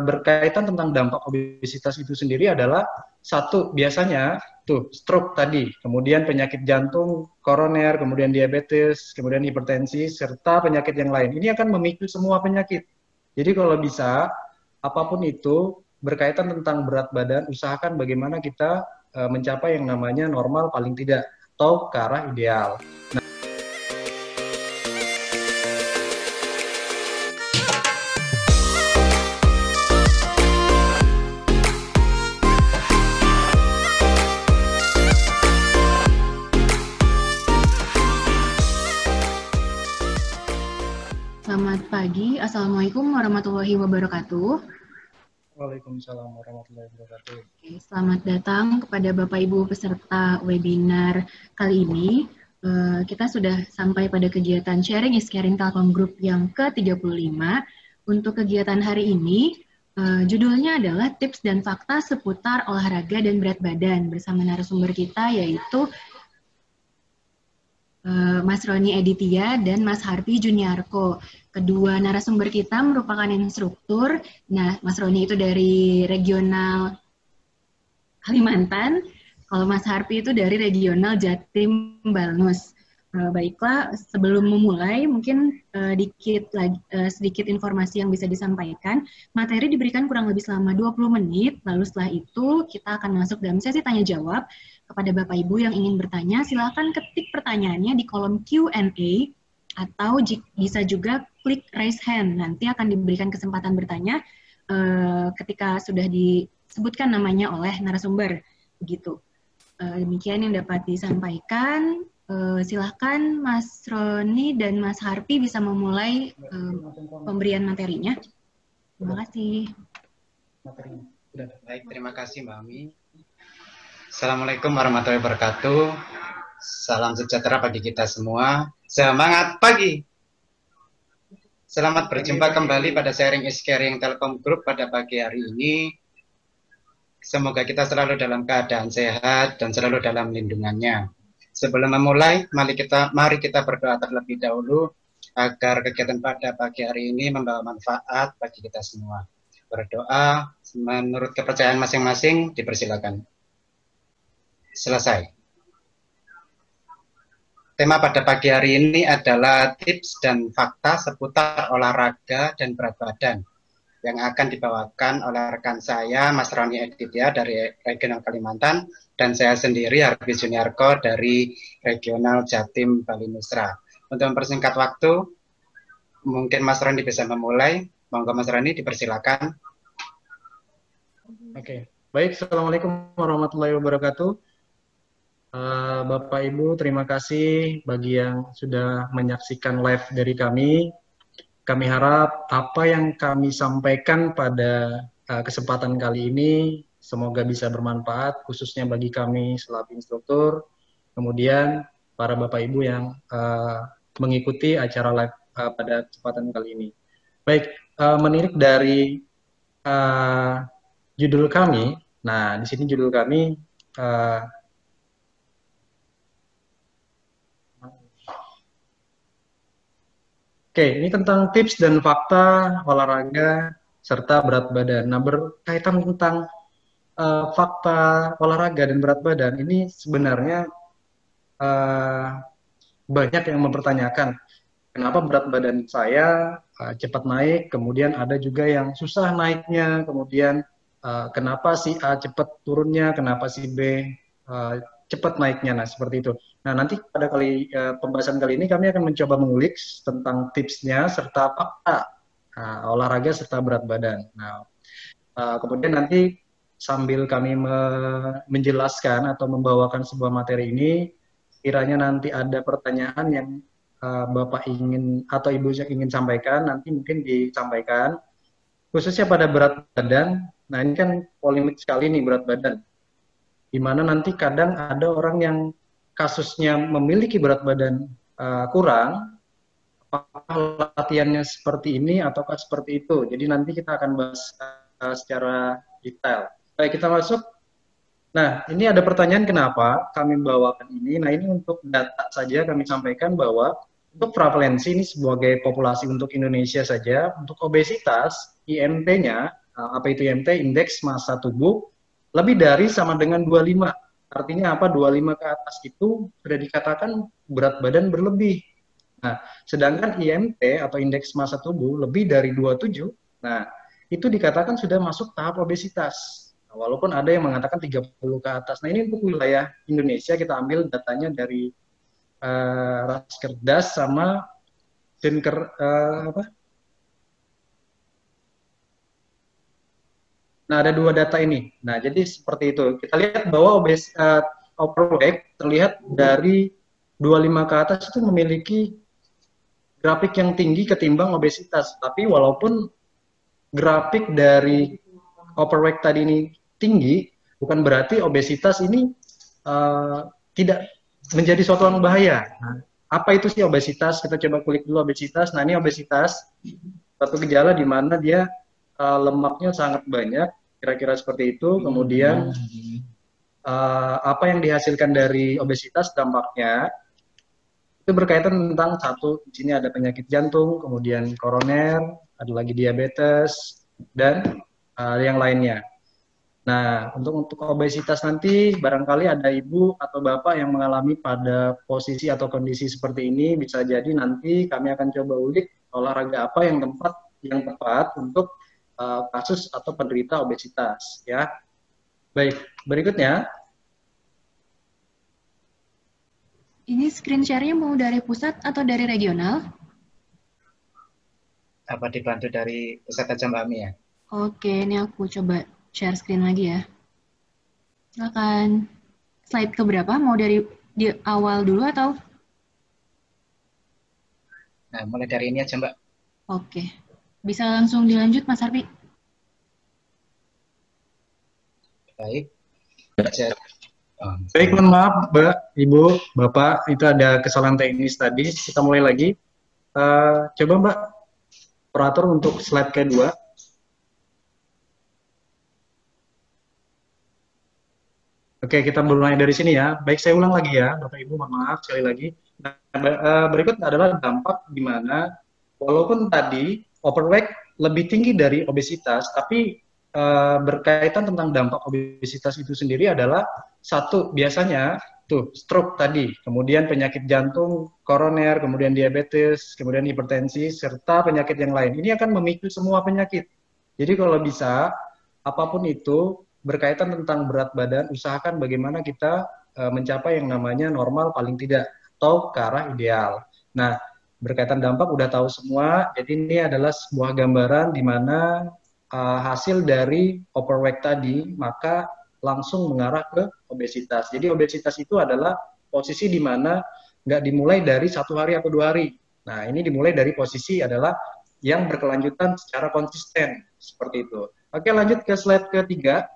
berkaitan tentang dampak obesitas itu sendiri adalah satu biasanya tuh stroke tadi, kemudian penyakit jantung, koroner, kemudian diabetes, kemudian hipertensi serta penyakit yang lain. Ini akan memicu semua penyakit. Jadi kalau bisa apapun itu berkaitan tentang berat badan, usahakan bagaimana kita mencapai yang namanya normal paling tidak atau ke arah ideal. Selamat pagi, Assalamualaikum warahmatullahi wabarakatuh. Waalaikumsalam warahmatullahi wabarakatuh. Oke, selamat datang kepada Bapak Ibu peserta webinar kali ini. Kita sudah sampai pada kegiatan Sharing is Caring Telkom Group yang ke-35. Untuk kegiatan hari ini, judulnya adalah Tips dan Fakta seputar olahraga dan berat badan bersama narasumber kita yaitu Mas Roni Editia dan Mas Harpi Juniarko. Kedua narasumber kita merupakan instruktur. Nah, Mas Roni itu dari regional Kalimantan, kalau Mas Harpi itu dari regional Jatim Balnus. Baiklah, sebelum memulai mungkin sedikit informasi yang bisa disampaikan. Materi diberikan kurang lebih selama 20 menit, lalu setelah itu kita akan masuk dalam sesi tanya jawab. Kepada Bapak Ibu yang ingin bertanya, silakan ketik pertanyaannya di kolom Q&A atau bisa juga klik raise hand. Nanti akan diberikan kesempatan bertanya ketika sudah disebutkan namanya oleh narasumber. Begitu. Demikian yang dapat disampaikan. Silahkan Mas Roni dan Mas Harpi bisa memulai pemberian materinya. Terima kasih. Baik, terima kasih Mbak Ami. Assalamualaikum warahmatullahi wabarakatuh. Salam sejahtera bagi kita semua. Semangat pagi. Selamat berjumpa kembali pada Sharing is Caring Telkom Group pada pagi hari ini. Semoga kita selalu dalam keadaan sehat dan selalu dalam lindungannya. Sebelum memulai, mari kita berdoa terlebih dahulu agar kegiatan pada pagi hari ini membawa manfaat bagi kita semua. Berdoa menurut kepercayaan masing-masing, dipersilakan. Selesai. Tema pada pagi hari ini adalah tips dan fakta seputar olahraga dan berat badan yang akan dibawakan oleh rekan saya, Mas Roni Editia dari Regional Kalimantan, dan saya sendiri, Harpi Juniarko dari Regional Jatim Bali Nusra. Untuk mempersingkat waktu, mungkin Mas Roni bisa memulai. Monggo Mas Roni, dipersilakan. Oke, baik. Assalamualaikum warahmatullahi wabarakatuh. Bapak Ibu, terima kasih bagi yang sudah menyaksikan live dari kami. Kami harap apa yang kami sampaikan pada kesempatan kali ini semoga bisa bermanfaat, khususnya bagi kami selaku instruktur, kemudian para Bapak Ibu yang mengikuti acara live pada kesempatan kali ini. Baik, menilik dari judul kami, nah di sini judul kami Oke, ini tentang tips dan fakta olahraga serta berat badan. Nah, berkaitan tentang fakta olahraga dan berat badan, ini sebenarnya banyak yang mempertanyakan kenapa berat badan saya cepat naik, kemudian ada juga yang susah naiknya, kemudian kenapa si A cepat turunnya, kenapa si B cepat naiknya, nah seperti itu. Nah nanti pada pembahasan kali ini kami akan mencoba mengulik tentang tipsnya serta fakta olahraga serta berat badan. Nah kemudian nanti sambil kami menjelaskan atau membawakan sebuah materi ini, kiranya nanti ada pertanyaan yang Bapak ingin atau Ibu yang ingin sampaikan, nanti mungkin disampaikan. Khususnya pada berat badan, nah ini kan polemik sekali nih berat badan. Di mana nanti kadang ada orang yang kasusnya memiliki berat badan kurang, apakah latihannya seperti ini ataukah seperti itu. Jadi nanti kita akan bahas secara detail. Baik, kita masuk. Nah, ini ada pertanyaan kenapa kami bawakan ini. Nah, ini untuk data saja kami sampaikan bahwa untuk prevalensi ini sebagai populasi untuk Indonesia saja, untuk obesitas IMT-nya, apa itu IMT? Indeks massa tubuh, lebih dari sama dengan 25. Artinya apa? 25 ke atas itu sudah dikatakan berat badan berlebih. Nah, sedangkan IMT atau indeks massa tubuh lebih dari 27, nah itu dikatakan sudah masuk tahap obesitas. Nah, walaupun ada yang mengatakan 30 ke atas. Nah, ini untuk wilayah Indonesia kita ambil datanya dari Raskerdas sama Dinker apa? Nah, ada dua data ini. Nah, jadi seperti itu. Kita lihat bahwa overweight terlihat dari 25 ke atas itu memiliki grafik yang tinggi ketimbang obesitas. Tapi walaupun grafik dari overweight tadi ini tinggi, bukan berarti obesitas ini tidak menjadi suatu yang bahaya. Nah, apa itu sih obesitas? Kita coba kulik dulu obesitas. Nah, ini obesitas, satu gejala di mana dia lemaknya sangat banyak, kira-kira seperti itu. Kemudian apa yang dihasilkan dari obesitas dampaknya itu berkaitan tentang satu, di sini ada penyakit jantung, kemudian koroner, ada lagi diabetes, dan yang lainnya. Nah, untuk obesitas nanti barangkali ada ibu atau bapak yang mengalami pada posisi atau kondisi seperti ini, bisa jadi nanti kami akan coba ulik olahraga apa yang tepat untuk kasus atau penderita obesitas, ya. Baik, berikutnya. Ini screen share-nya mau dari pusat atau dari regional? Apa dibantu dari pusat aja Mbak Ami ya? Oke, ini aku coba share screen lagi ya. Silakan. Slide keberapa? Mau dari di awal dulu atau? Nah, mulai dari ini aja Mbak. Oke. Bisa langsung dilanjut Mas Harpi? Baik. Baik, mohon maaf Mbak, Ibu, Bapak, itu ada kesalahan teknis tadi. Kita mulai lagi. Coba Mbak, operator untuk slide kedua. Oke, kita mulai dari sini ya. Baik, saya ulang lagi ya, Bapak Ibu, mohon maaf sekali lagi. Nah, berikut adalah dampak di mana walaupun tadi overweight lebih tinggi dari obesitas, tapi berkaitan tentang dampak obesitas itu sendiri adalah satu, biasanya tuh stroke tadi, kemudian penyakit jantung, koroner, kemudian diabetes, kemudian hipertensi, serta penyakit yang lain. Ini akan memicu semua penyakit. Jadi kalau bisa, apapun itu berkaitan tentang berat badan, usahakan bagaimana kita mencapai yang namanya normal paling tidak, atau ke arah ideal. Nah, berkaitan dampak udah tahu semua, jadi ini adalah sebuah gambaran di mana hasil dari overweight tadi, maka langsung mengarah ke obesitas. Jadi obesitas itu adalah posisi di mana nggak dimulai dari 1 hari atau 2 hari. Nah, ini dimulai dari posisi adalah yang berkelanjutan secara konsisten, seperti itu. Oke, lanjut ke slide ketiga.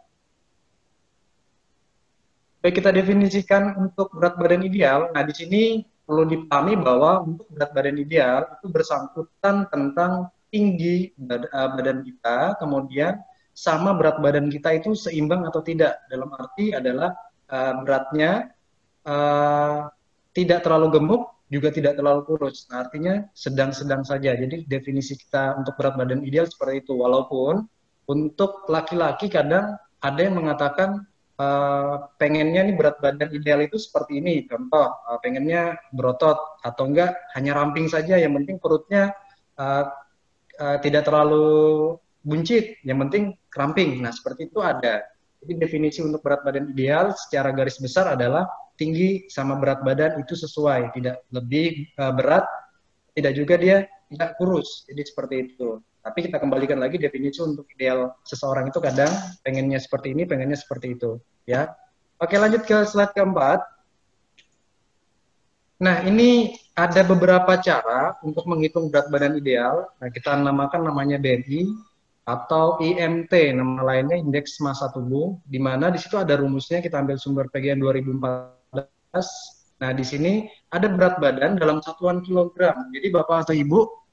Baik, kita definisikan untuk berat badan ideal. Nah, di sini perlu dipahami bahwa untuk berat badan ideal itu bersangkutan tentang tinggi badan kita, kemudian sama berat badan kita itu seimbang atau tidak. Dalam arti adalah beratnya tidak terlalu gemuk, juga tidak terlalu kurus. Nah, artinya sedang-sedang saja. Jadi definisi kita untuk berat badan ideal seperti itu. Walaupun untuk laki-laki kadang ada yang mengatakan pengennya nih berat badan ideal itu seperti ini. Contoh, pengennya berotot atau enggak hanya ramping saja, yang penting perutnya tidak terlalu buncit, yang penting ramping. Nah, seperti itu ada. Jadi definisi untuk berat badan ideal secara garis besar adalah tinggi sama berat badan itu sesuai, tidak lebih berat, tidak juga dia tidak kurus. Jadi seperti itu. Tapi kita kembalikan lagi definisi untuk ideal seseorang itu kadang pengennya seperti ini, pengennya seperti itu, ya. Oke, lanjut ke slide keempat. Nah, ini ada beberapa cara untuk menghitung berat badan ideal. Nah, kita namakan namanya BMI atau IMT, nama lainnya Indeks Massa Tubuh, di mana di situ ada rumusnya, kita ambil sumber PGN 2014. Nah, di sini ada berat badan dalam satuan kilogram. Jadi Bapak atau Ibu,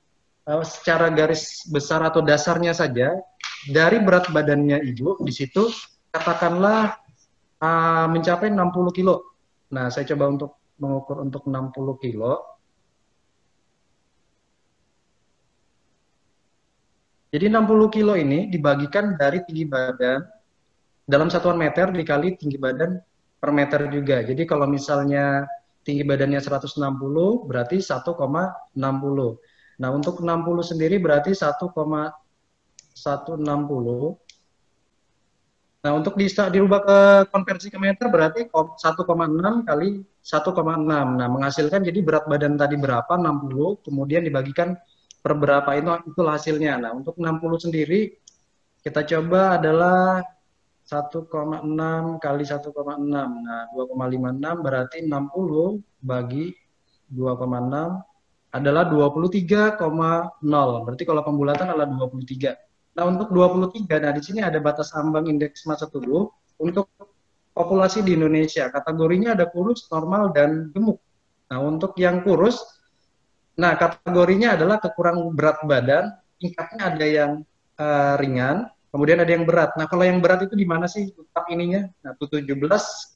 secara garis besar atau dasarnya saja, dari berat badannya Ibu, di situ katakanlah mencapai 60 kilo. Nah, saya coba untuk mengukur untuk 60 kilo. Jadi 60 kilo ini dibagikan dari tinggi badan dalam satuan meter dikali tinggi badan per meter juga. Jadi kalau misalnya tinggi badannya 160 berarti 1,60. Nah, untuk 60 sendiri berarti 1,160. Nah, untuk dirubah ke konversi ke meter berarti 1,6 kali 1,6. Nah, menghasilkan jadi berat badan tadi berapa? 60, kemudian dibagikan per berapa itulah hasilnya. Nah, untuk 60 sendiri kita coba adalah 1,6 kali 1,6. Nah, 2,56 berarti 60 bagi 2,6 adalah 23,0. Berarti kalau pembulatan adalah 23. Nah, untuk 23, nah di sini ada batas ambang indeks massa tubuh untuk populasi di Indonesia. Kategorinya ada kurus, normal, dan gemuk. Nah, untuk yang kurus, nah kategorinya adalah kekurangan berat badan, tingkatnya ada yang ringan, kemudian ada yang berat. Nah, kalau yang berat itu di mana sih letak ininya? Nah, 17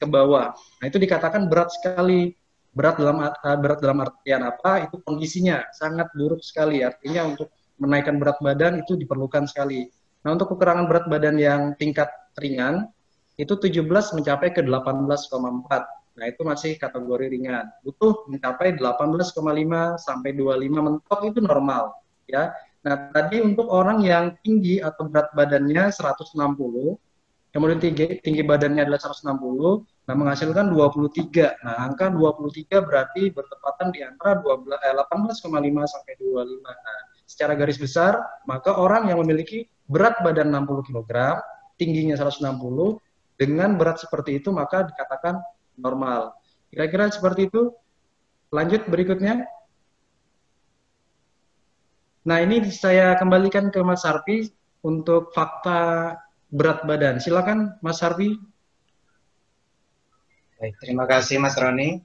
ke bawah. Nah, itu dikatakan berat sekali. Berat dalam artian apa? Itu kondisinya sangat buruk sekali. Artinya untuk menaikkan berat badan itu diperlukan sekali. Nah, untuk kekurangan berat badan yang tingkat ringan itu 17 mencapai ke 18,4. Nah, itu masih kategori ringan. Butuh mencapai 18,5 sampai 25 mentok itu normal, ya. Nah, tadi untuk orang yang tinggi atau berat badannya 160, kemudian tinggi badannya adalah 160, nah menghasilkan 23. Nah, angka 23 berarti bertepatan di antara 18,5 sampai 25. Nah, secara garis besar, maka orang yang memiliki berat badan 60 kg, tingginya 160, dengan berat seperti itu maka dikatakan normal. Kira-kira seperti itu. Lanjut berikutnya. Nah, ini saya kembalikan ke Mas Sarpi untuk fakta berat badan. Silakan Mas Sarpi. Baik, terima kasih Mas Roni.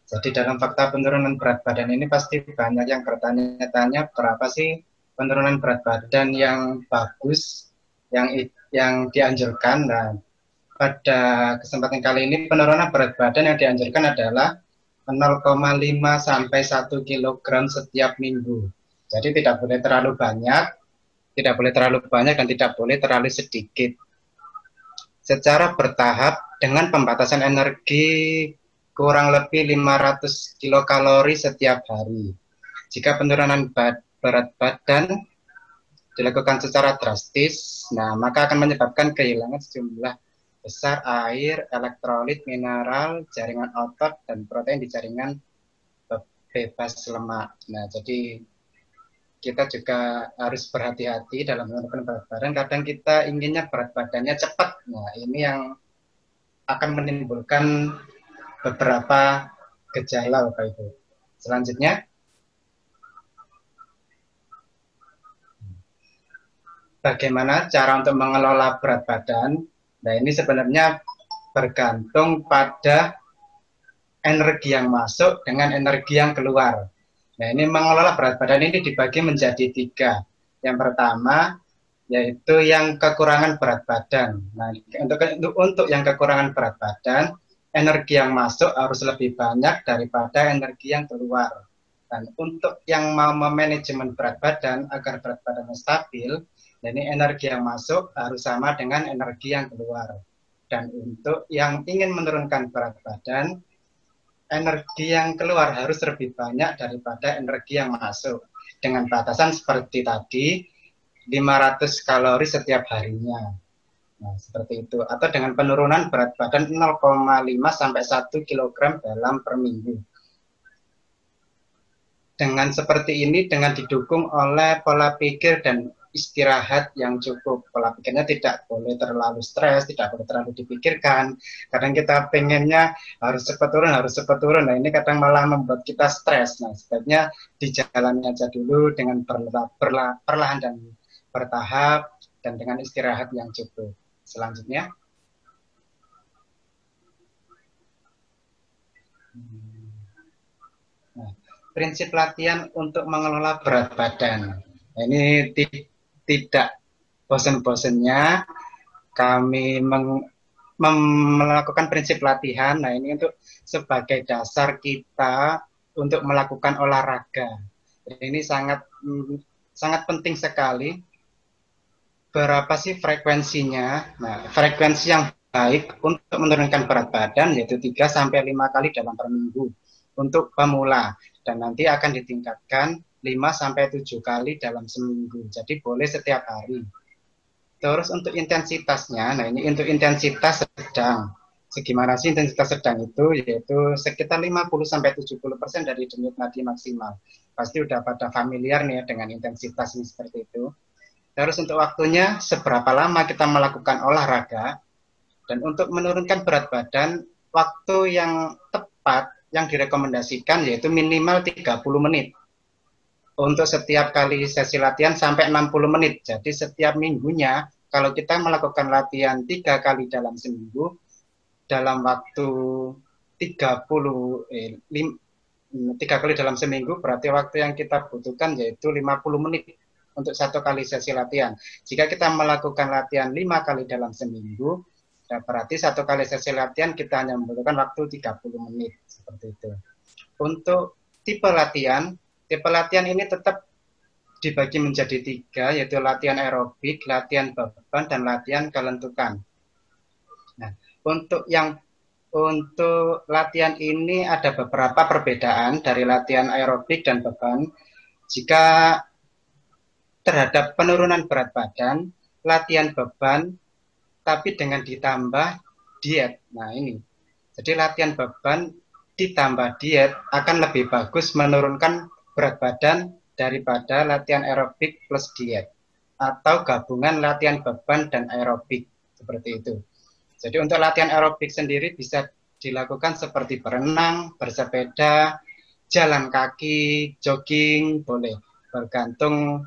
Jadi dalam fakta penurunan berat badan ini pasti banyak yang bertanya-tanya berapa sih penurunan berat badan yang bagus, yang dianjurkan. Nah, pada kesempatan kali ini penurunan berat badan yang dianjurkan adalah 0,5 sampai 1 kg setiap minggu. Jadi tidak boleh terlalu banyak, dan tidak boleh terlalu sedikit. Secara bertahap dengan pembatasan energi kurang lebih 500 kilokalori setiap hari. Jika penurunan berat badan dilakukan secara drastis, nah maka akan menyebabkan kehilangan sejumlah besar air, elektrolit, mineral, jaringan otot, dan protein di jaringan bebas lemak. Nah, jadi kita juga harus berhati-hati dalam menentukan berat badan. Kadang kita inginnya berat badannya cepat. Nah, ini yang akan menimbulkan beberapa gejala, Bapak Ibu. Selanjutnya, bagaimana cara untuk mengelola berat badan? Nah, ini sebenarnya bergantung pada energi yang masuk dengan energi yang keluar. Nah, ini mengelola berat badan ini dibagi menjadi 3. Yang pertama, yaitu yang kekurangan berat badan. Nah, untuk yang kekurangan berat badan, energi yang masuk harus lebih banyak daripada energi yang keluar. Dan untuk yang mau memanajemen berat badan agar berat badannya stabil, ini energi yang masuk harus sama dengan energi yang keluar. Dan untuk yang ingin menurunkan berat badan, energi yang keluar harus lebih banyak daripada energi yang masuk. Dengan batasan seperti tadi, 500 kalori setiap harinya. Nah, seperti itu. Atau dengan penurunan berat badan 0,5 sampai 1 kg dalam per minggu. Dengan seperti ini, dengan didukung oleh pola pikir dan istirahat yang cukup. Pola pikirnya tidak boleh terlalu stres, tidak boleh terlalu dipikirkan. Kadang kita pengennya harus cepat turun. Nah, ini kadang malah membuat kita stres. Nah, sebaiknya dijalani aja dulu dengan perlahan dan bertahap dan dengan istirahat yang cukup. Selanjutnya. Nah, prinsip latihan untuk mengelola berat badan. Nah, ini tidak bosan-bosannya kami melakukan prinsip latihan. Nah, ini untuk sebagai dasar kita untuk melakukan olahraga. Ini sangat penting sekali berapa sih frekuensinya? Nah, frekuensi yang baik untuk menurunkan berat badan yaitu 3 sampai 5 kali dalam per minggu untuk pemula, dan nanti akan ditingkatkan 5 sampai 7 kali dalam seminggu. Jadi boleh setiap hari. Terus untuk intensitasnya, nah ini untuk intensitas sedang. Segimana sih intensitas sedang itu? Yaitu sekitar 50 sampai 70% dari denyut nadi maksimal. Pasti udah pada familiar nih ya dengan intensitas ini seperti itu. Terus untuk waktunya, seberapa lama kita melakukan olahraga, dan untuk menurunkan berat badan, waktu yang tepat yang direkomendasikan yaitu minimal 30 menit. Untuk setiap kali sesi latihan sampai 60 menit. Jadi setiap minggunya, kalau kita melakukan latihan 3 kali dalam seminggu, dalam waktu 3 kali dalam seminggu, berarti waktu yang kita butuhkan yaitu 50 menit untuk 1 kali sesi latihan. Jika kita melakukan latihan 5 kali dalam seminggu, berarti 1 kali sesi latihan kita hanya membutuhkan waktu 30 menit. Seperti itu. Untuk tipe latihan ini tetap dibagi menjadi 3, yaitu latihan aerobik, latihan beban, dan latihan kelentukan. Nah, untuk latihan ini ada beberapa perbedaan dari latihan aerobik dan beban. Jika terhadap penurunan berat badan, latihan beban, tapi dengan ditambah diet. Nah ini, jadi latihan beban ditambah diet akan lebih bagus menurunkan berat badan daripada latihan aerobik plus diet, atau gabungan latihan beban dan aerobik, seperti itu. Jadi untuk latihan aerobik sendiri bisa dilakukan seperti berenang, bersepeda, jalan kaki, jogging, boleh, bergantung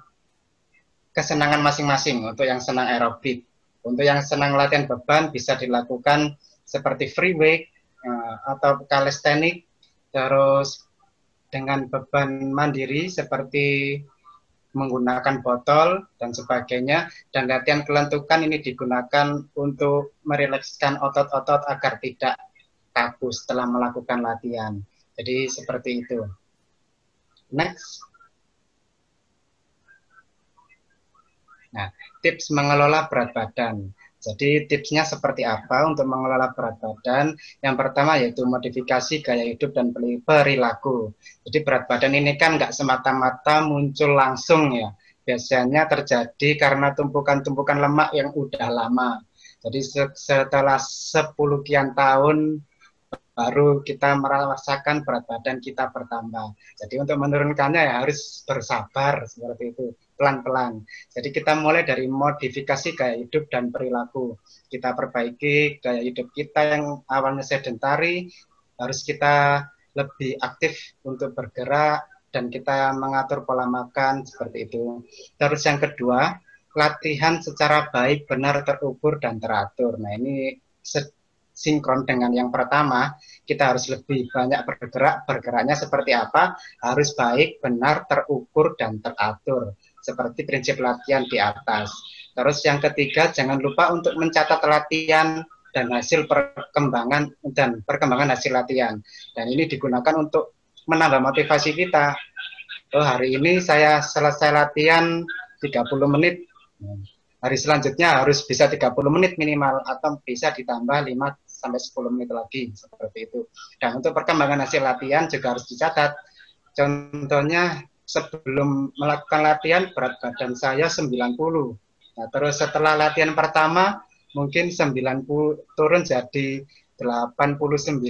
kesenangan masing-masing. Untuk yang senang aerobik, untuk yang senang latihan beban bisa dilakukan seperti free weight atau calisthenics, terus dengan beban mandiri seperti menggunakan botol dan sebagainya, dan latihan kelentukan ini digunakan untuk merilekskan otot-otot agar tidak kaku setelah melakukan latihan. Jadi seperti itu. Next. Nah, tips mengelola berat badan. Jadi tipsnya seperti apa untuk mengelola berat badan? Yang pertama yaitu modifikasi gaya hidup dan perilaku. Jadi berat badan ini kan nggak semata-mata muncul langsung ya. Biasanya terjadi karena tumpukan-tumpukan lemak yang udah lama. Jadi setelah 10 kian tahun baru kita merasakan berat badan kita bertambah. Jadi untuk menurunkannya ya harus bersabar seperti itu, pelan-pelan. Jadi kita mulai dari modifikasi gaya hidup dan perilaku. Kita perbaiki gaya hidup kita yang awalnya sedentari, harus kita lebih aktif untuk bergerak, dan kita mengatur pola makan seperti itu. Terus yang kedua, latihan secara baik, benar, terukur, dan teratur. Nah ini sinkron dengan yang pertama, kita harus lebih banyak bergerak. Bergeraknya seperti apa? Harus baik, benar, terukur, dan teratur. Seperti prinsip latihan di atas. Terus yang ketiga, jangan lupa untuk mencatat latihan dan hasil perkembangan hasil latihan. Dan ini digunakan untuk menambah motivasi kita. Oh, hari ini saya selesai latihan 30 menit. Hari selanjutnya harus bisa 30 menit minimal, atau bisa ditambah 5 sampai 10 menit lagi, seperti itu. Dan untuk perkembangan hasil latihan juga harus dicatat. Contohnya, sebelum melakukan latihan berat badan saya 90. Nah, terus setelah latihan pertama mungkin 90 turun jadi 89,5.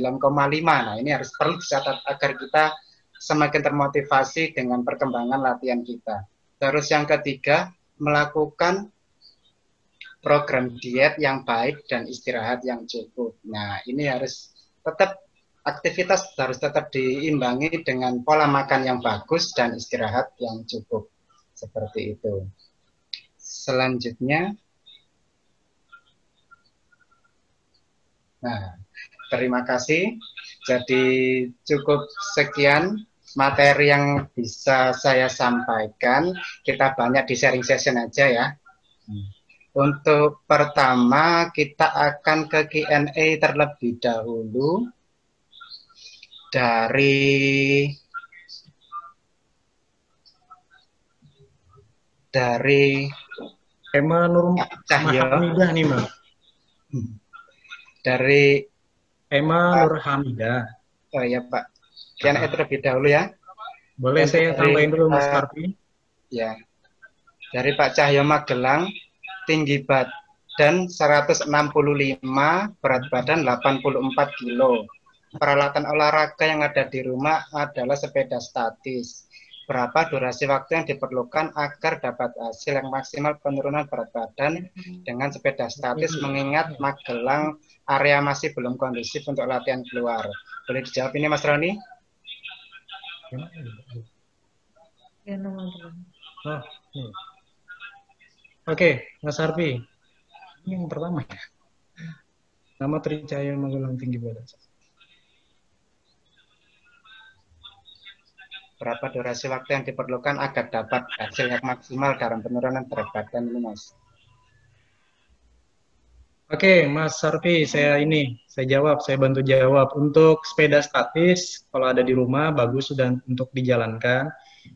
Nah, ini harus perlu dicatat agar kita semakin termotivasi dengan perkembangan latihan kita. Terus yang ketiga, melakukan program diet yang baik dan istirahat yang cukup. Nah, ini harus tetap, aktivitas harus tetap diimbangi dengan pola makan yang bagus dan istirahat yang cukup. Seperti itu. Selanjutnya, nah, terima kasih. Jadi cukup sekian materi yang bisa saya sampaikan. Kita banyak di sharing session aja ya. Untuk pertama, kita akan ke Q&A terlebih dahulu dari Emma Nur Cahyo Hamidah nih, Mas. dari Emma Pak. Nur Hamidah. Oh ya Pak, Kian terlebih dahulu ya. Boleh Untuk saya tambahin dulu Mas Harfi? Ya, dari Pak Cahyo Magelang, tinggi badan 165, berat badan 84 kilo. Peralatan olahraga yang ada di rumah adalah sepeda statis. Berapa durasi waktu yang diperlukan agar dapat hasil yang maksimal penurunan berat badan dengan sepeda statis, mengingat Magelang area masih belum kondusif untuk latihan keluar. Boleh dijawab ini Mas Roni? Oh, Oke, Mas Harfi. Ini yang pertama ya. Nama Tricaya Magelang tinggi badan. Berapa durasi waktu yang diperlukan agar dapat hasil yang maksimal dalam penurunan berat badan ini, Mas? Oke, Mas Sarfi, saya bantu jawab. Untuk sepeda statis, kalau ada di rumah, bagus sudah untuk dijalankan.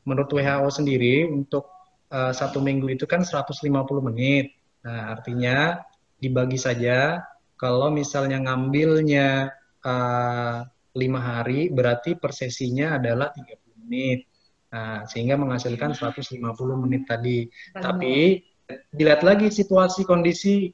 Menurut WHO sendiri, untuk 1 minggu itu kan 150 menit. Nah, artinya dibagi saja, kalau misalnya ngambilnya 5 hari, berarti per sesinya adalah 30 menit. Nah, sehingga menghasilkan 150 menit tadi. Tapi dilihat lagi situasi kondisi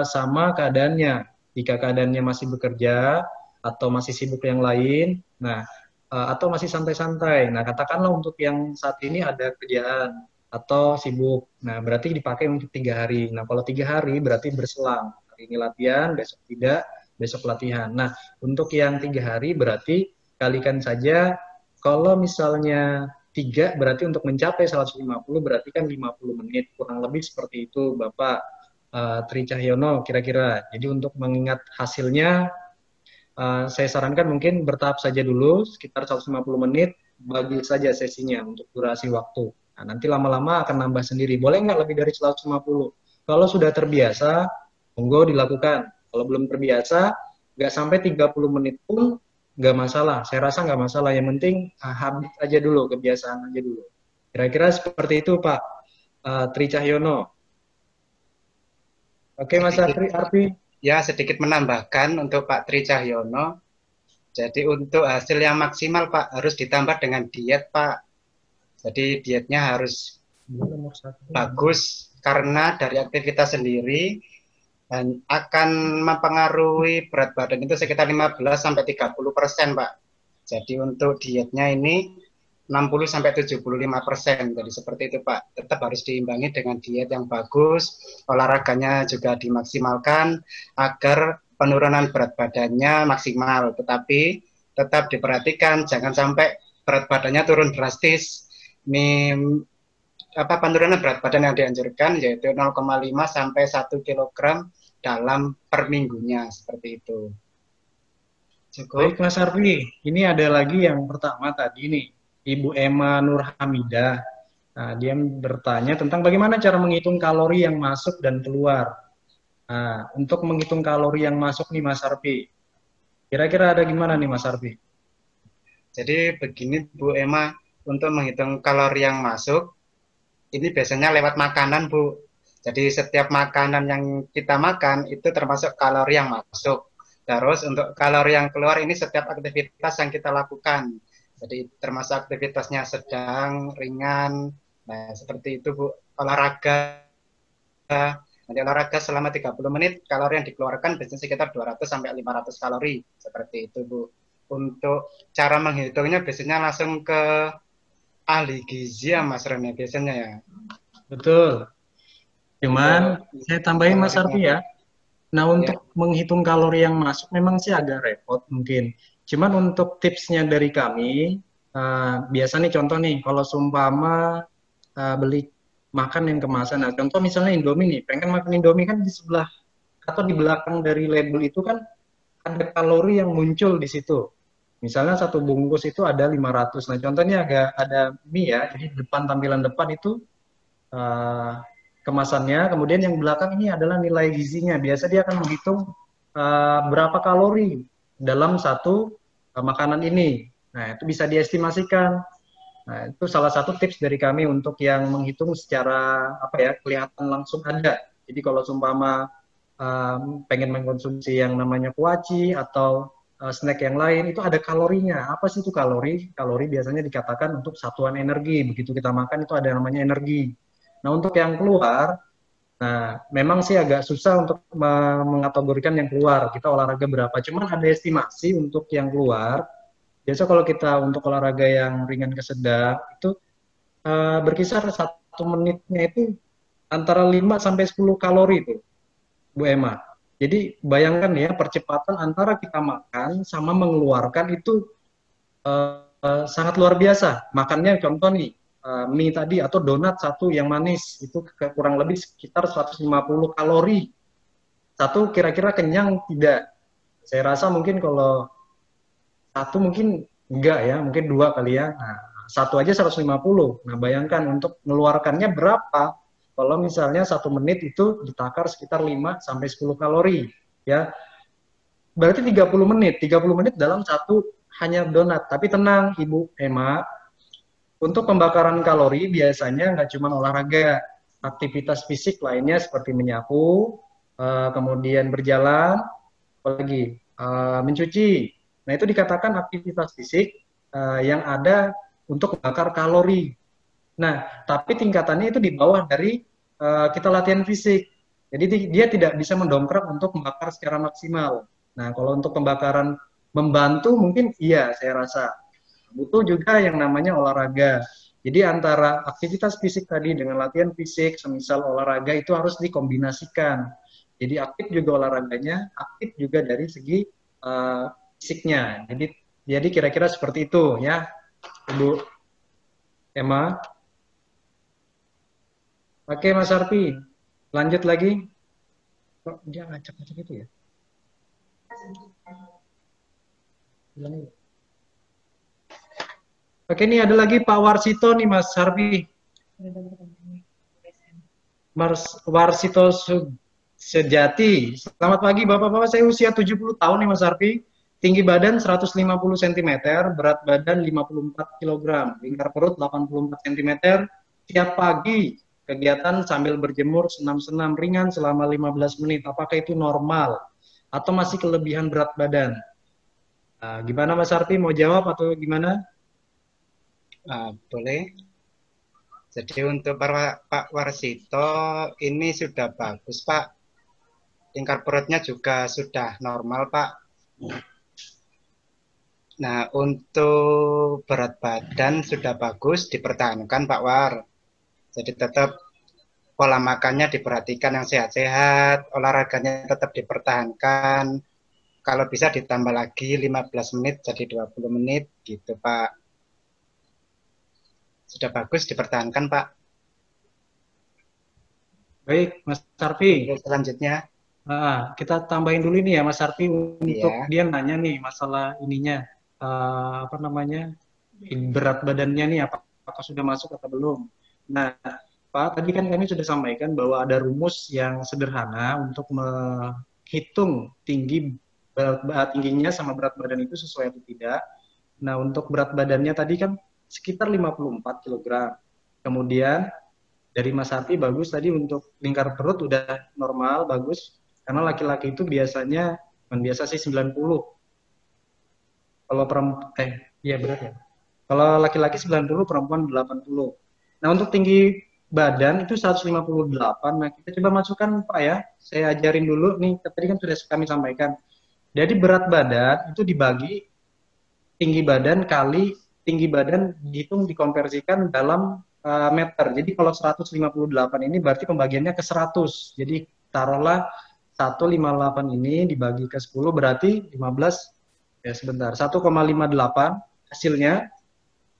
sama keadaannya. Jika keadaannya masih bekerja atau masih sibuk yang lain, nah atau masih santai-santai. Nah, katakanlah untuk yang saat ini ada kerjaan atau sibuk. Nah, berarti dipakai untuk 3 hari. Nah, kalau 3 hari berarti berselang. Hari ini latihan, besok tidak, besok latihan. Nah, untuk yang 3 hari berarti kalikan saja. Kalau misalnya 3 berarti untuk mencapai 150 berarti kan 50 menit. Kurang lebih seperti itu Bapak Tri Cahyono kira-kira. Jadi untuk mengingat hasilnya, saya sarankan mungkin bertahap saja dulu, sekitar 150 menit, bagi saja sesinya untuk durasi waktu. Nah, nanti lama-lama akan nambah sendiri. Boleh nggak lebih dari 150? Kalau sudah terbiasa, monggo dilakukan. Kalau belum terbiasa, nggak sampai 30 menit pun nggak masalah. Saya rasa nggak masalah. Yang penting habis aja dulu, kebiasaan aja dulu. Kira-kira seperti itu Pak Tri Cahyono. Oke Mas Arfi. Ya, sedikit menambahkan untuk Pak Tri Cahyono. Jadi untuk hasil yang maksimal Pak harus ditambah dengan diet Pak. Jadi dietnya harus bagus karena dari aktivitas sendiri dan akan mempengaruhi berat badan itu sekitar 15-30% Pak. Jadi untuk dietnya ini 60-75%. Jadi seperti itu Pak. Tetap harus diimbangi dengan diet yang bagus, olahraganya juga dimaksimalkan agar penurunan berat badannya maksimal. Tetapi tetap diperhatikan jangan sampai berat badannya turun drastis. Ini penurunan berat badan yang dianjurkan yaitu 0,5 sampai 1 kg dalam per minggunya seperti itu. Cukup. Baik Mas Arfi, ini ada lagi yang pertama tadi nih. Ibu Emma Nur Hamidah. Nah, dia bertanya tentang bagaimana cara menghitung kalori yang masuk dan keluar. Nah, untuk menghitung kalori yang masuk nih Mas Arfi, kira-kira ada gimana nih Mas Arfi? Jadi begini Bu Emma, untuk menghitung kalori yang masuk, ini biasanya lewat makanan Bu. Jadi setiap makanan yang kita makan itu termasuk kalori yang masuk. Terus untuk kalori yang keluar ini setiap aktivitas yang kita lakukan. Jadi termasuk aktivitasnya sedang, ringan, nah seperti itu Bu. Olahraga, nanti olahraga selama 30 menit, kalori yang dikeluarkan biasanya sekitar 200-500 kalori, seperti itu Bu. Untuk cara menghitungnya biasanya langsung ke ahli gizi ya Mas Rene biasanya ya. Betul. Cuman saya tambahin Mas Arfi ya. Nah untuk menghitung kalori yang masuk memang sih agak repot mungkin. Cuman untuk tipsnya dari kami, biasa nih contoh nih, kalau seumpama beli makan yang kemasan, nah contoh misalnya Indomie nih, pengen makan Indomie kan di sebelah atau di belakang dari label itu kan ada kalori yang muncul di situ. Misalnya satu bungkus itu ada 500. Nah contohnya ada mie ya, jadi tampilan depan itu kemasannya, kemudian yang belakang ini adalah nilai gizinya. Biasa dia akan menghitung berapa kalori dalam satu makanan ini. Nah, itu bisa diestimasikan. Nah, itu salah satu tips dari kami untuk yang menghitung secara apa ya, kelihatan langsung ada. Jadi kalau seumpama pengen mengkonsumsi yang namanya kuaci atau snack yang lain, itu ada kalorinya. Apa sih itu kalori? Kalori biasanya dikatakan untuk satuan energi. Begitu kita makan itu ada namanya energi. Nah, untuk yang keluar, nah memang sih agak susah untuk mengategorikan yang keluar. Kita olahraga berapa? Cuman ada estimasi untuk yang keluar. Biasa kalau kita untuk olahraga yang ringan ke sedang, itu berkisar 1 menitnya itu antara 5 sampai 10 kalori itu, Bu Emma. Jadi bayangkan ya, percepatan antara kita makan sama mengeluarkan itu sangat luar biasa. Makannya contoh nih, mie tadi atau donat satu yang manis itu kurang lebih sekitar 150 kalori. Satu kira-kira kenyang tidak? Saya rasa mungkin kalau satu mungkin enggak ya, mungkin dua kali ya. Nah, satu aja 150. Nah, bayangkan untuk mengeluarkannya berapa? Kalau misalnya 1 menit itu ditakar sekitar 5 sampai 10 kalori, ya. Berarti 30 menit. 30 menit dalam satu hanya donat. Tapi tenang, Ibu Emma, untuk pembakaran kalori biasanya nggak cuma olahraga, aktivitas fisik lainnya seperti menyapu, kemudian berjalan, apalagi mencuci. Nah, itu dikatakan aktivitas fisik yang ada untuk membakar kalori. Nah, tapi tingkatannya itu di bawah dari kita latihan fisik. Jadi dia tidak bisa mendongkrak untuk membakar secara maksimal. Nah, kalau untuk pembakaran membantu mungkin iya saya rasa. Butuh juga yang namanya olahraga. Jadi antara aktivitas fisik tadi dengan latihan fisik, semisal olahraga itu harus dikombinasikan. Jadi aktif juga olahraganya, aktif juga dari segi fisiknya. Jadi kira-kira seperti itu ya, Ibu Emma. Oke, Mas Arfi, lanjut lagi. Kok dia ngacak-ngacak itu ya? Bilang ya. Oke, ini ada lagi Pak Warsito nih, Mas Arfi. Warsito Sejati. Selamat pagi Bapak-Bapak, saya usia 70 tahun nih Mas Arfi. Tinggi badan 150 cm, berat badan 54 kg, lingkar perut 84 cm. Tiap pagi kegiatan sambil berjemur senam-senam ringan selama 15 menit. Apakah itu normal atau masih kelebihan berat badan? Nah, gimana Mas Arfi, mau jawab atau gimana? Boleh. Jadi untuk Pak Warsito ini sudah bagus Pak. Lingkar perutnya juga sudah normal Pak. Nah, untuk berat badan sudah bagus, dipertahankan Pak War. Jadi tetap pola makannya diperhatikan yang sehat-sehat, olahraganya tetap dipertahankan. Kalau bisa ditambah lagi 15 menit jadi 20 menit gitu Pak. Sudah bagus, dipertahankan Pak. Baik, Mas Arfi. Selanjutnya. Kita tambahin dulu ini ya Mas Arfi, untuk dia nanya nih masalah ininya. Apa namanya, berat badannya nih apakah sudah masuk atau belum. Nah Pak, tadi kan kami sudah sampaikan bahwa ada rumus yang sederhana untuk menghitung tingginya sama berat badan itu sesuai atau tidak. Nah untuk berat badannya tadi kan sekitar 54 kg. Kemudian dari Mas Arfi bagus tadi untuk lingkar perut udah normal, bagus. Karena laki-laki itu biasanya, biasa sih 90. Kalau iya berat ya. Kalau laki-laki 90, perempuan 80. Nah, untuk tinggi badan itu 158. Nah, kita coba masukkan Pak ya. Saya ajarin dulu nih, tadi kan sudah kami sampaikan. Jadi berat badan itu dibagi tinggi badan kali tinggi badan dihitung dikonversikan dalam meter. Jadi kalau 158 ini berarti pembagiannya ke 100. Jadi taruhlah 158 ini dibagi ke 10 berarti 15. Ya sebentar, 1,58 hasilnya.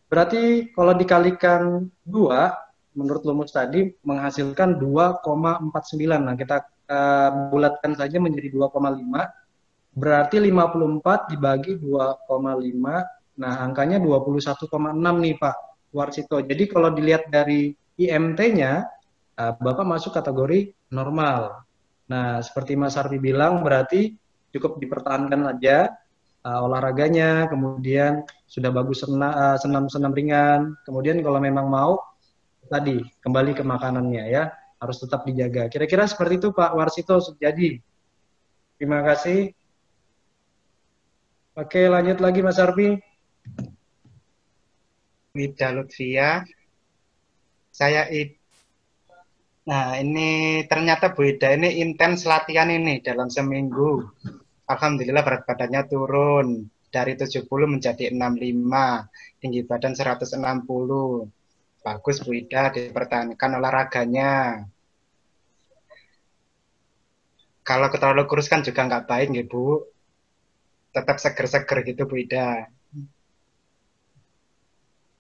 Berarti kalau dikalikan 2, menurut rumus tadi menghasilkan 2,49. Nah, kita bulatkan saja menjadi 2,5. Berarti 54 dibagi 2,5. Nah, angkanya 21,6 nih Pak Warsito. Jadi kalau dilihat dari IMT-nya, Bapak masuk kategori normal. Nah, seperti Mas Arfi bilang, berarti cukup dipertahankan aja. olahraganya, kemudian sudah bagus senam-senam ringan, kemudian kalau memang mau tadi kembali ke makanannya ya, harus tetap dijaga. Kira-kira seperti itu Pak Warsito Setiadi. Terima kasih. Oke, lanjut lagi Mas Arfi. Wida Lutfia, saya Nah, ini ternyata Bu Ida ini intens latihan ini dalam seminggu. Alhamdulillah berat badannya turun dari 70 menjadi 65, tinggi badan 160. Bagus Bu Ida, dipertahankan olahraganya. Kalau terlalu kurus kan juga nggak baik nih Bu. Tetap seger-seger gitu Bu Ida.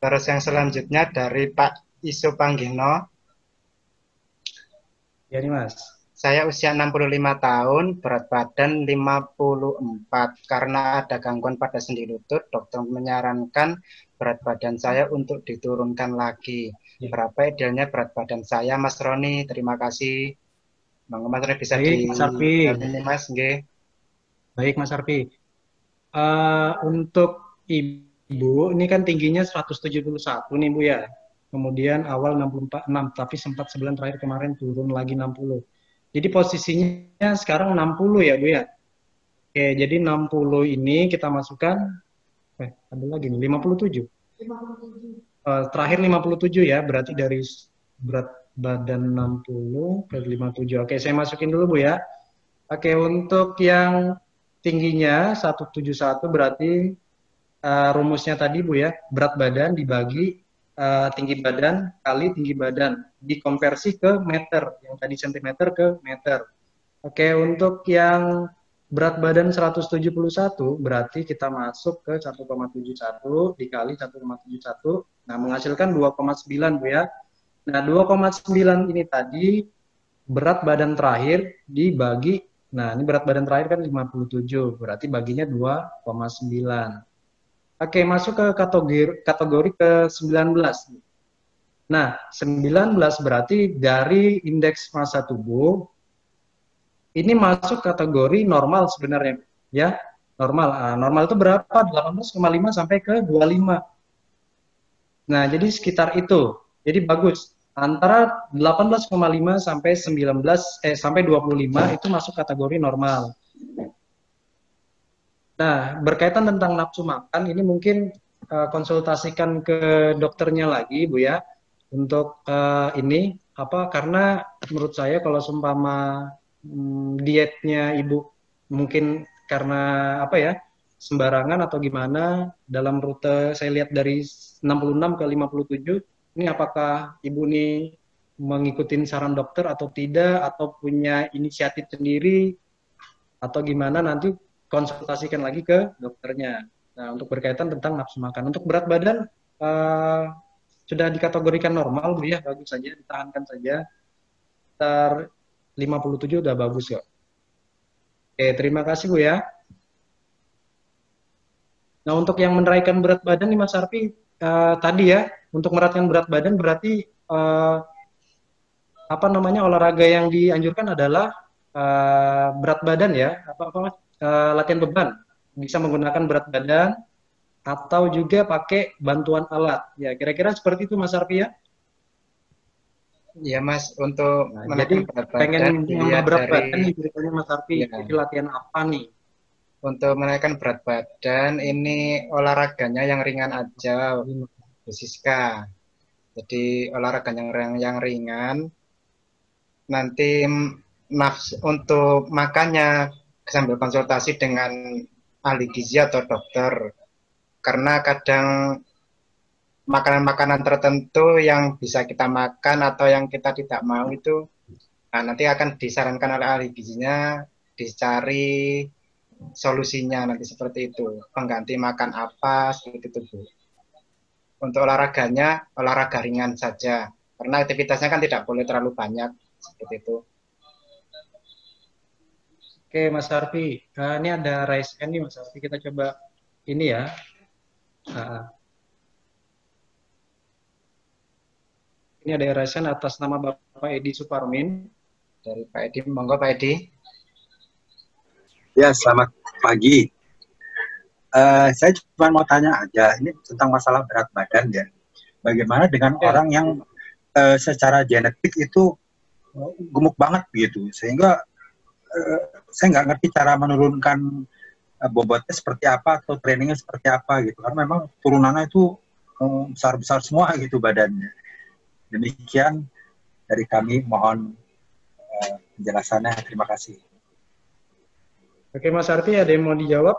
Terus yang selanjutnya dari Pak Iso Panggino. Ya nih Mas. Saya usia 65 tahun, berat badan 54. Karena ada gangguan pada sendi lutut, dokter menyarankan berat badan saya untuk diturunkan lagi. Berapa idealnya berat badan saya, Mas Roni? Terima kasih. Bang Mas Roni bisa Baik, Mas Arfi. ini Mas, nggih. Baik, Mas Arfi. Untuk Ibu, ini kan tingginya 171 nih Bu ya. Kemudian awal 64, 6, tapi sempat sebulan terakhir kemarin turun lagi 60. Jadi posisinya sekarang 60 ya Bu ya. Oke, jadi 60 ini kita masukkan, ada lagi nih, 57. Terakhir 57 ya, berarti dari berat badan 60 ke 57. Oke, saya masukin dulu Bu ya. Oke, untuk yang tingginya 171 berarti rumusnya tadi Bu ya, berat badan dibagi tinggi badan kali tinggi badan, dikonversi ke meter, yang tadi sentimeter ke meter. Oke, untuk yang berat badan 171 berarti kita masuk ke 1,71 dikali 1,71, nah menghasilkan 2,9 Bu ya. Nah 2,9 ini tadi berat badan terakhir dibagi, nah ini berat badan terakhir kan 57, berarti baginya 2,9. Oke, masuk ke kategori ke-19. Nah, 19 berarti dari indeks massa tubuh ini masuk kategori normal sebenarnya, ya. Normal. Normal itu berapa? 18,5 sampai ke 25. Nah, jadi sekitar itu. Jadi bagus. Antara 18,5 sampai sampai 25 itu masuk kategori normal. Nah, berkaitan tentang nafsu makan, ini mungkin konsultasikan ke dokternya lagi, Bu ya, untuk ini karena menurut saya kalau seumpama dietnya Ibu mungkin karena sembarangan atau gimana dalam rute saya lihat dari 66 ke 57, ini apakah Ibu nih mengikuti saran dokter atau tidak, atau punya inisiatif sendiri atau gimana, nanti konsultasikan lagi ke dokternya. Nah, untuk berkaitan tentang nafsu makan. Untuk berat badan sudah dikategorikan normal, Bu ya, bagus saja, ditahankan saja. Sekitar 57 udah bagus kok. Oke, terima kasih Bu ya. Nah, untuk yang menaikkan berat badan nih Mas Arfi, tadi ya, untuk menaikkan berat badan berarti olahraga yang dianjurkan adalah berat badan ya, latihan beban, bisa menggunakan berat badan atau juga pakai bantuan alat. Ya, kira-kira seperti itu Mas Arfi ya. Ya Mas, untuk Jadi berat pengen nambah berat badan nih ceritanya Mas Arfi. Ya. Jadi latihan apa nih? Untuk menaikkan berat badan ini olahraganya yang ringan aja, Bu Siska. Jadi olahraga yang ringan. Nanti untuk makannya sambil konsultasi dengan ahli gizi atau dokter, karena kadang makanan-makanan tertentu yang bisa kita makan atau yang kita tidak mau itu nanti akan disarankan oleh ahli gizinya, dicari solusinya nanti seperti itu, pengganti makan apa seperti itu Bu. Untuk olahraganya olahraga ringan saja, karena aktivitasnya kan tidak boleh terlalu banyak seperti itu. Oke Mas Arfi, ini ada raise hand nih Mas Arfi, kita coba ini ya. Ini ada raise hand atas nama Bapak Edi Suparmin. Dari Pak Edi, monggo Pak Edi. Ya, selamat pagi. Saya cuma mau tanya aja, ini tentang masalah berat badan ya. Bagaimana dengan Ya, orang yang secara genetik itu gemuk banget gitu, sehingga saya nggak ngerti cara menurunkan bobotnya seperti apa atau trainingnya seperti apa gitu. Karena memang turunannya itu besar-besar semua gitu badannya. Demikian dari kami, mohon penjelasannya. Terima kasih. oke Mas Arfi, ada yang mau dijawab?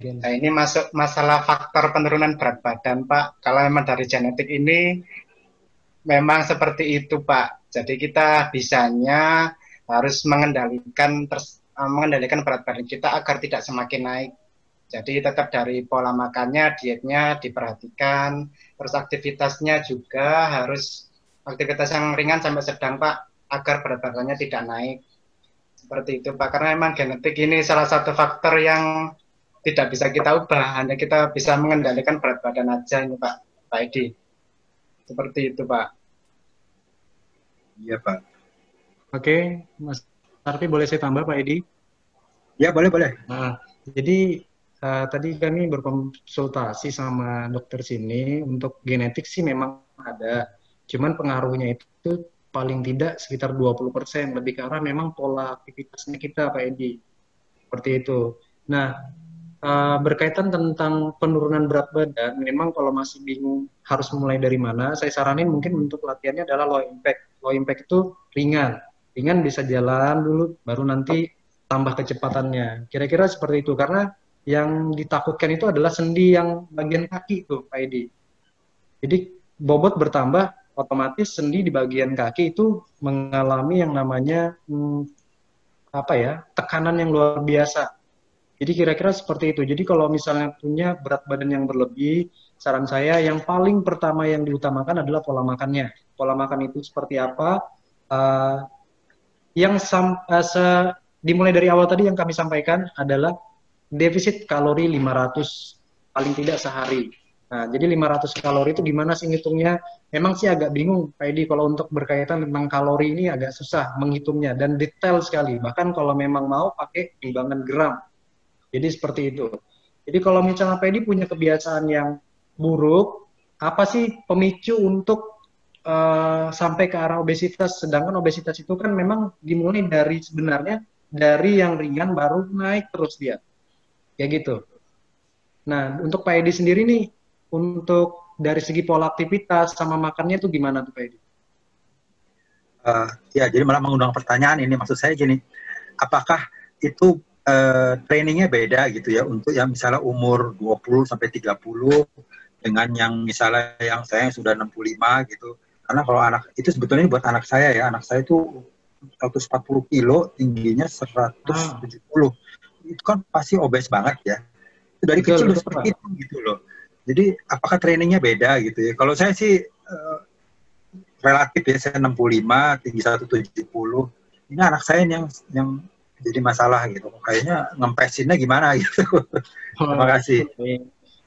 Nah, ini masuk masalah faktor penurunan berat badan, Pak. Kalau memang dari genetik ini memang seperti itu, Pak. Jadi kita bisanya harus mengendalikan berat badan kita agar tidak semakin naik. Jadi tetap dari pola makannya, dietnya diperhatikan, terus aktivitasnya juga harus aktivitas yang ringan sampai sedang, Pak, agar berat badannya tidak naik. Seperti itu, Pak. Karena memang genetik ini salah satu faktor yang tidak bisa kita ubah, hanya kita bisa mengendalikan berat badan aja ini, Pak Edi. Seperti itu, Pak. Iya, Pak. Oke, Mas Arfi boleh saya tambah Pak Edi? Ya, boleh, boleh. Nah, jadi tadi kami berkonsultasi sama dokter sini untuk genetik sih memang ada, cuman pengaruhnya itu paling tidak sekitar 20%, lebih karena memang pola aktivitasnya kita Pak Edi, seperti itu. Nah, berkaitan tentang penurunan berat badan, memang kalau masih bingung harus mulai dari mana, saya saranin mungkin untuk latihannya adalah low impact. Low impact itu ringan, ringan bisa jalan dulu, baru nanti tambah kecepatannya. Kira-kira seperti itu, karena yang ditakutkan itu adalah sendi yang bagian kaki tuh, Pak Edi. Jadi bobot bertambah, otomatis sendi di bagian kaki itu mengalami yang namanya apa ya, tekanan yang luar biasa. Jadi kira-kira seperti itu. Jadi kalau misalnya punya berat badan yang berlebih, saran saya yang paling pertama yang diutamakan adalah pola makannya. Pola makan itu seperti apa? Uh, yang dimulai dari awal tadi yang kami sampaikan adalah defisit kalori 500 paling tidak sehari. Nah, jadi 500 kalori itu gimana sih ngitungnya? Memang sih agak bingung, Pak Edi, kalau untuk berkaitan tentang kalori ini agak susah menghitungnya dan detail sekali. Bahkan kalau memang mau pakai timbangan gram. Jadi seperti itu. Jadi kalau misalnya Pak Edi punya kebiasaan yang buruk, apa sih pemicu untuk sampai ke arah obesitas? Sedangkan obesitas itu kan memang dimulai dari sebenarnya dari yang ringan baru naik terus dia. Kayak gitu. Nah, untuk Pak Edi sendiri nih, untuk dari segi pola aktivitas sama makannya itu gimana tuh Pak Edi? Ya, jadi malah mengundang pertanyaan ini. Maksud saya gini, apakah itu trainingnya beda gitu ya untuk yang misalnya umur 20 sampai 30 dengan yang misalnya yang saya yang sudah 65 gitu. Karena kalau anak itu sebetulnya buat anak saya ya, anak saya itu 140 kilo, tingginya 170. Itu kan pasti obes banget ya. Itu dari Betul, kecil udah betul, seperti Pak. itu gitu loh. Jadi apakah trainingnya beda gitu ya? Kalau saya sih relatif ya, saya 65, tinggi 170. Ini anak saya yang jadi masalah gitu. Kayaknya ngempesinnya gimana gitu. Terima Oh, kasih.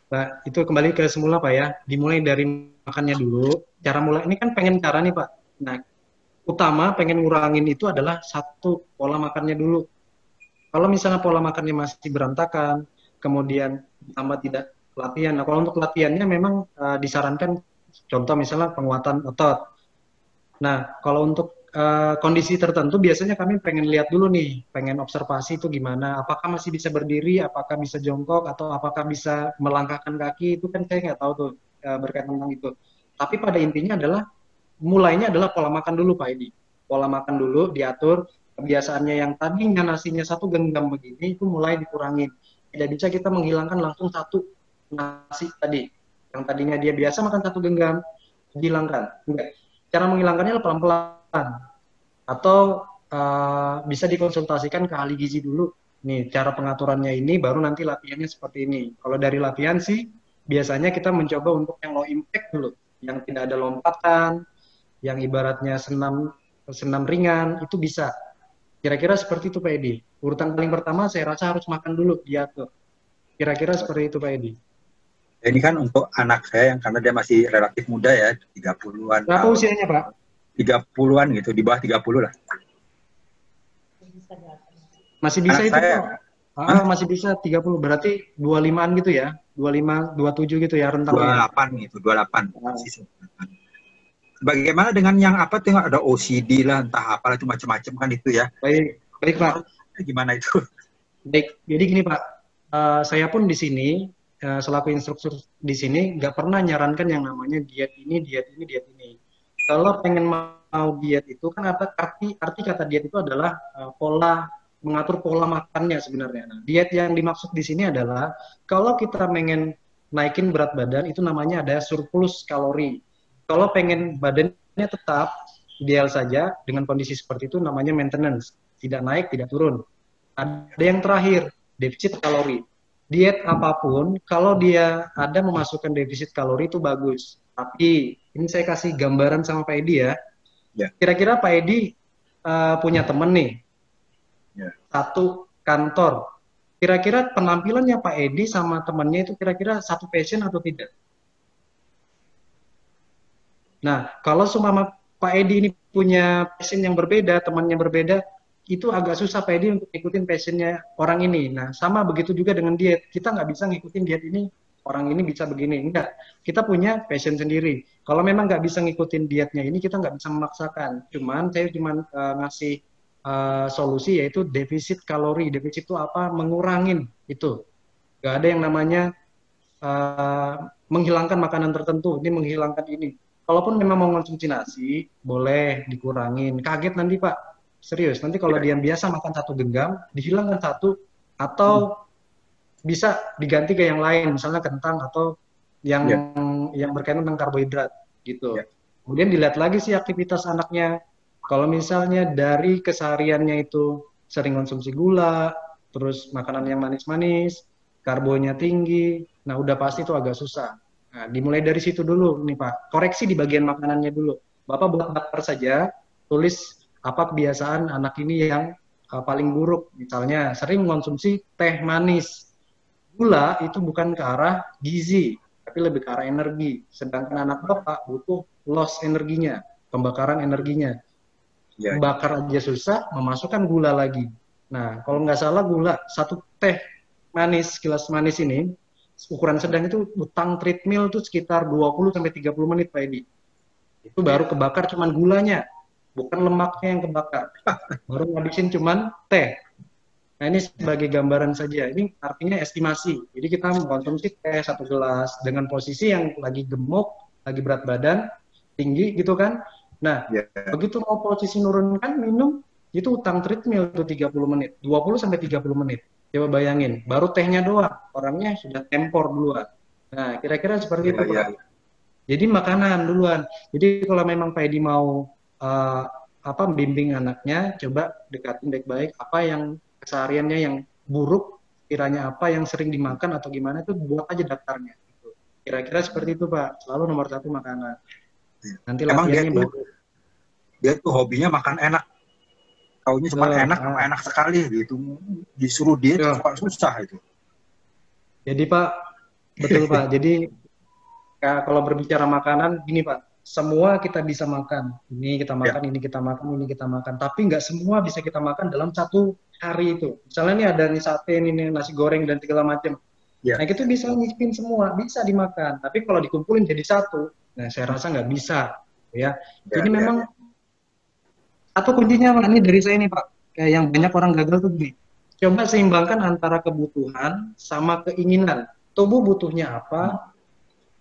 Pak, itu kembali ke semula Pak ya. Dimulai dari makannya dulu. Cara mulai ini kan pengen cara nih Pak. Nah, utama pengen ngurangin itu adalah satu pola makannya dulu. Kalau misalnya pola makannya masih berantakan, kemudian tambah tidak latihan. Nah, kalau untuk latihannya memang disarankan contoh misalnya penguatan otot. Nah, kalau untuk kondisi tertentu biasanya kami pengen lihat dulu nih, pengen observasi itu gimana, apakah masih bisa berdiri, apakah bisa jongkok, atau apakah bisa melangkahkan kaki, itu kan saya nggak tahu tuh berkaitan tentang itu. Tapi pada intinya adalah, mulainya adalah pola makan dulu Pak Edi. Pola makan dulu, diatur, kebiasaannya yang tadinya nasinya satu genggam begini, itu mulai dikurangin. Tidak bisa kita menghilangkan langsung satu nasi tadi. Yang tadinya dia biasa makan satu genggam, dihilangkan. Enggak. Cara menghilangkannya pelan-pelan atau bisa dikonsultasikan ke ahli gizi dulu. Nih, cara pengaturannya ini baru nanti latihannya seperti ini. Kalau dari latihan sih biasanya kita mencoba untuk yang low impact dulu, yang tidak ada lompatan, yang ibaratnya senam senam ringan itu bisa. Kira-kira seperti itu Pak Edi. Urutan paling pertama saya rasa harus makan dulu diatur. Kira-kira seperti itu Pak Edi. Ini kan untuk anak saya yang karena dia masih relatif muda ya, 30-an Berapa tahun. usianya Pak? 30-an gitu, di bawah 30 lah. Masih bisa Anak itu saya, Pak. Masih bisa 30, berarti 25-an gitu ya. 25, 27 gitu ya rentangnya. 28 gitu, 28. Ah, Masih 28. Bagaimana dengan yang apa, tengok ada OCD lah, entah apa itu macam-macam kan itu ya. baik, baik Pak. Menurut gimana itu? Baik, jadi gini Pak, saya pun di sini selaku instruktur di sini nggak pernah nyarankan yang namanya diet ini, diet ini, diet ini. Kalau pengen mau diet itu kan arti kata diet itu adalah mengatur pola makannya sebenarnya. Nah, diet yang dimaksud di sini adalah kalau kita pengen naikin berat badan itu namanya ada surplus kalori. Kalau pengen badannya tetap ideal saja dengan kondisi seperti itu namanya maintenance, tidak naik, tidak turun. Ada yang terakhir, defisit kalori. Diet apapun, kalau dia ada memasukkan defisit kalori itu bagus. Tapi ini saya kasih gambaran sama Pak Edi ya. Ya. Kira-kira Pak Edi punya temen nih, Ya. satu kantor. Kira-kira penampilannya Pak Edi sama temannya itu kira-kira satu passion atau tidak? Nah, kalau seumpama Pak Edi ini punya passion yang berbeda, temannya berbeda, itu agak susah Pak Edi untuk ngikutin passionnya orang ini. Nah, sama begitu juga dengan diet. Kita nggak bisa ngikutin diet ini, orang ini bisa begini. Enggak, kita punya passion sendiri. Kalau memang nggak bisa ngikutin dietnya ini, kita nggak bisa memaksakan. Saya cuma ngasih solusi, yaitu defisit kalori. Defisit itu apa? Mengurangin itu. Nggak ada yang namanya menghilangkan makanan tertentu, ini menghilangkan ini. Kalaupun memang mau konsumsi nasi, boleh dikurangin. Kaget nanti Pak, serius. Nanti kalau dia biasa makan satu genggam, dihilangkan satu, atau bisa diganti ke yang lain, misalnya kentang atau yang berkaitan dengan karbohidrat, gitu. Kemudian dilihat lagi sih aktivitas anaknya. Kalau misalnya dari kesehariannya itu sering konsumsi gula, terus makanan yang manis-manis, karbonya tinggi, nah udah pasti itu agak susah. Nah, dimulai dari situ dulu nih Pak. Koreksi di bagian makanannya dulu. Bapak buat daftar saja, tulis apa kebiasaan anak ini yang paling buruk. Misalnya sering mengkonsumsi teh manis. Gula itu bukan ke arah gizi, tapi lebih ke arah energi. Sedangkan anak Bapak butuh loss energinya, pembakaran energinya. Bakar aja susah, memasukkan gula lagi. Nah, kalau nggak salah gula, satu teh manis, gelas manis ini, ukuran sedang itu utang treadmill itu sekitar 20-30 menit Pak Edi. Itu baru kebakar cuman gulanya, bukan lemaknya yang kebakar. Baru ngabisin cuman teh. Nah ini sebagai gambaran saja, ini artinya estimasi. Jadi kita mengkonsumsi teh 1 gelas dengan posisi yang lagi gemuk, lagi berat badan, tinggi gitu kan. Nah, begitu mau posisi nurunkan minum, itu utang treadmill itu 30 menit, 20-30 menit. Coba bayangin, baru tehnya doang, orangnya sudah tempor duluan. Nah, kira-kira seperti itu, Pak. Jadi makanan duluan. Jadi kalau memang Pak Edi mau bimbing anaknya, coba dekatin baik-baik apa yang kesehariannya yang buruk, kiranya apa yang sering dimakan atau gimana, itu buat aja daftarnya. Kira-kira seperti itu, Pak. Selalu nomor 1 makanan. Nanti latihannya bagus. Dia tuh hobinya makan enak. Taunya cuma enak sekali gitu. Disuruh diet susah itu. Jadi Pak, betul Pak. Jadi kalau berbicara makanan, gini Pak, semua kita bisa makan. Ini kita makan, ini kita makan, ini kita makan. Tapi nggak semua bisa kita makan dalam satu hari itu. Misalnya nih ada nih sate, ini nasi goreng dan segala macam. Nah itu bisa nyicipin semua, bisa dimakan. Tapi kalau dikumpulin jadi satu, nah saya rasa nggak bisa. Jadi memang atau kuncinya Pak, ini dari saya nih Pak, kayak yang banyak orang gagal tuh gini. Coba seimbangkan antara kebutuhan sama keinginan. Tubuh butuhnya apa,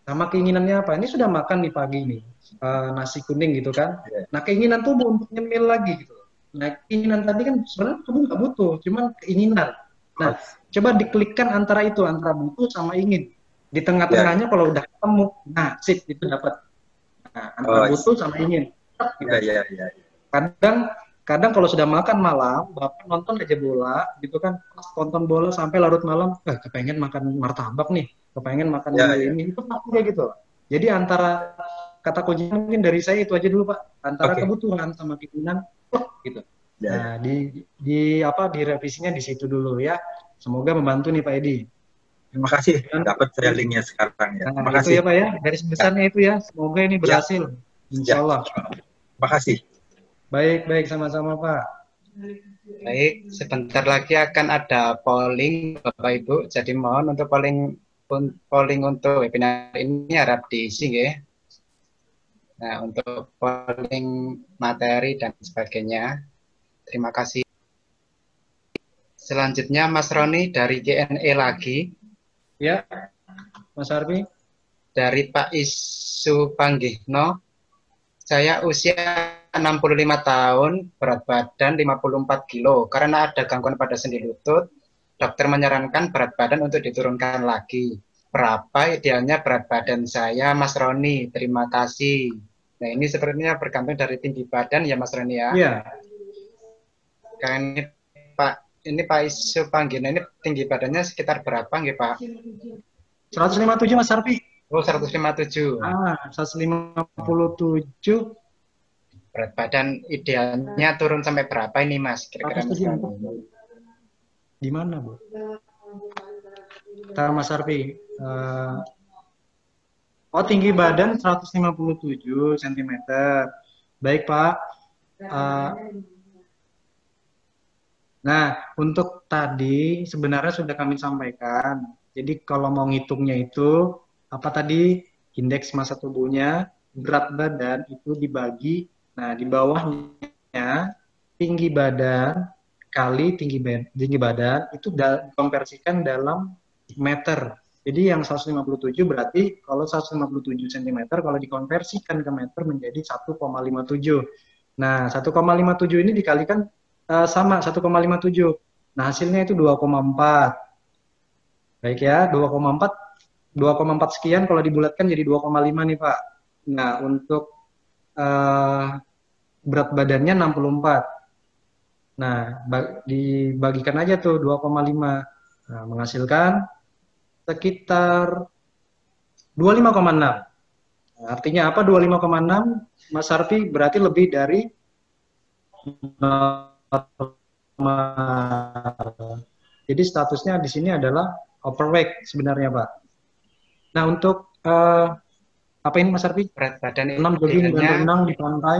sama keinginannya apa. Ini sudah makan nih pagi nih, nasi kuning gitu kan. Nah keinginan tubuh untuk nyemil lagi gitu. Nah keinginan tadi kan sebenarnya tubuh nggak butuh, cuma keinginan. Nah coba diklikkan antara itu, antara butuh sama ingin. Di tengah-tengahnya kalau udah ketemu, nah sip itu dapat. Nah antara butuh sama ingin. Kadang kalau sudah makan malam, Bapak nonton aja bola, gitu kan, pas nonton bola sampai larut malam, kepengen makan martabak nih, kepengen makan ini, itu pasti kayak gitu. Jadi antara kata kuncinya mungkin dari saya itu aja dulu Pak, antara kebutuhan sama keinginan, gitu. Nah di revisinya di situ dulu ya. Semoga membantu nih Pak Edi. Terima kasih, dapat saya linknya sekarang ya. Terima kasih ya Pak ya, garis besarnya itu ya. Semoga ini berhasil, Insya Allah. Terima kasih. Baik, sama-sama Pak. Baik, sebentar lagi akan ada polling Bapak Ibu. Jadi mohon untuk polling untuk webinar ini harap diisi ya. Nah, untuk polling materi dan sebagainya. Terima kasih. Selanjutnya Mas Roni dari Q&A lagi. Ya, Mas Arfi. Dari Pak Isu Panggihno. Saya usia 65 tahun, berat badan 54 kilo. Karena ada gangguan pada sendi lutut, dokter menyarankan berat badan untuk diturunkan lagi. Berapa idealnya berat badan saya, Mas Roni? Terima kasih. Nah, ini sepertinya bergantung dari tinggi badan ya, Mas Roni ya. Iya. Kan ini Pak Isu Panggihno ini tinggi badannya sekitar berapa nggih, Pak? 157 Mas Arfi. Oh, 157. 157. Berat badan idealnya turun sampai berapa ini, Mas? Kira-kira Mas Roni? Di mana, Bu? Ntar Mas Arfi. Tinggi badan 157 cm. Baik, Pak. Nah, untuk tadi sebenarnya sudah kami sampaikan. Jadi kalau mau ngitungnya itu, apa tadi? Indeks massa tubuhnya, berat badan itu dibagi. Nah, di bawahnya tinggi badan kali tinggi badan itu dikonversikan dalam meter. Jadi yang 157 berarti kalau 157 cm kalau dikonversikan ke meter menjadi 1,57. Nah, 1,57 ini dikalikan sama 1,57. Nah, hasilnya itu 2,4. Baik ya, 2,4 sekian kalau dibulatkan jadi 2,5 nih, Pak. Nah, untuk berat badannya 64. Nah, dibagikan aja tuh 2,5. Nah, menghasilkan sekitar 25,6. Nah, artinya apa 25,6? Mas Harfi berarti lebih dari jadi statusnya di sini adalah overweight sebenarnya, Pak. Nah, untuk apa ini Mas Harfi? Berat badan renang, jogging, dan renang di pantai.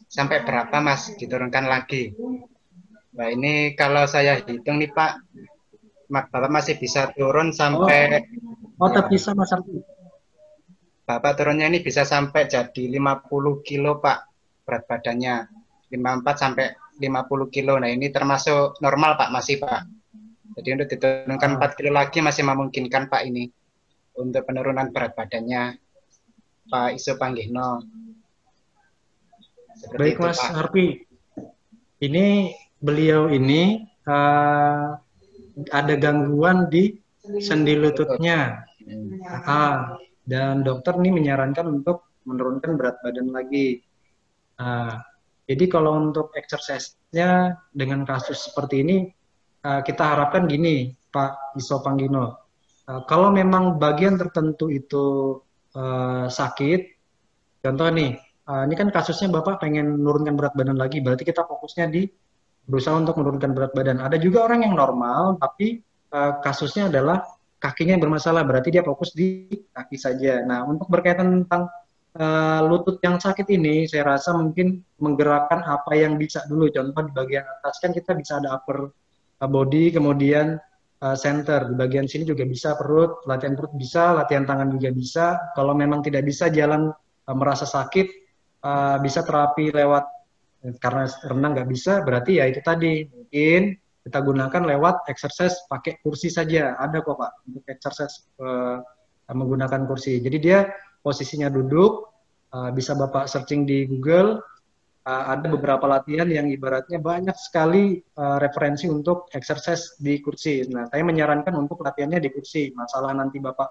Sampai berapa, Mas? Diturunkan lagi. Nah, ini kalau saya hitung nih, Pak, Bapak masih bisa turun sampai... tetap bisa, Mas Harfi. Bapak turunnya ini bisa sampai jadi 50 kilo, Pak, berat badannya. 54 sampai 50 kilo. Nah, ini termasuk normal, Pak, masih, Pak. Jadi untuk diturunkan 4 kilo lagi masih memungkinkan, Pak, ini. Untuk penurunan berat badannya, Pak Isu Panggihno. Baik, Mas Harfi. Ini beliau ini ada gangguan di sendi lututnya. Dan dokter nih menyarankan untuk menurunkan berat badan lagi. Jadi kalau untuk exercise-nya dengan kasus seperti ini, kita harapkan gini, Pak Iso Panggino. Kalau memang bagian tertentu itu sakit, contoh nih, ini kan kasusnya Bapak pengen menurunkan berat badan lagi, berarti kita fokusnya di berusaha untuk menurunkan berat badan. Ada juga orang yang normal, tapi kasusnya adalah kakinya yang bermasalah, berarti dia fokus di kaki saja. Nah, untuk berkaitan tentang lutut yang sakit ini, saya rasa mungkin menggerakkan apa yang bisa dulu. Contoh di bagian atas kan kita bisa ada upper body, kemudian center. Di bagian sini juga bisa perut, latihan perut bisa, latihan tangan juga bisa. Kalau memang tidak bisa jalan merasa sakit, bisa terapi lewat, karena renang nggak bisa, berarti ya itu tadi, mungkin kita gunakan lewat exercise pakai kursi saja. Ada kok, Pak, untuk exercise menggunakan kursi. Jadi dia posisinya duduk, bisa Bapak searching di Google, ada beberapa latihan yang ibaratnya banyak sekali referensi untuk exercise di kursi. Nah, saya menyarankan untuk latihannya di kursi. Masalah nanti Bapak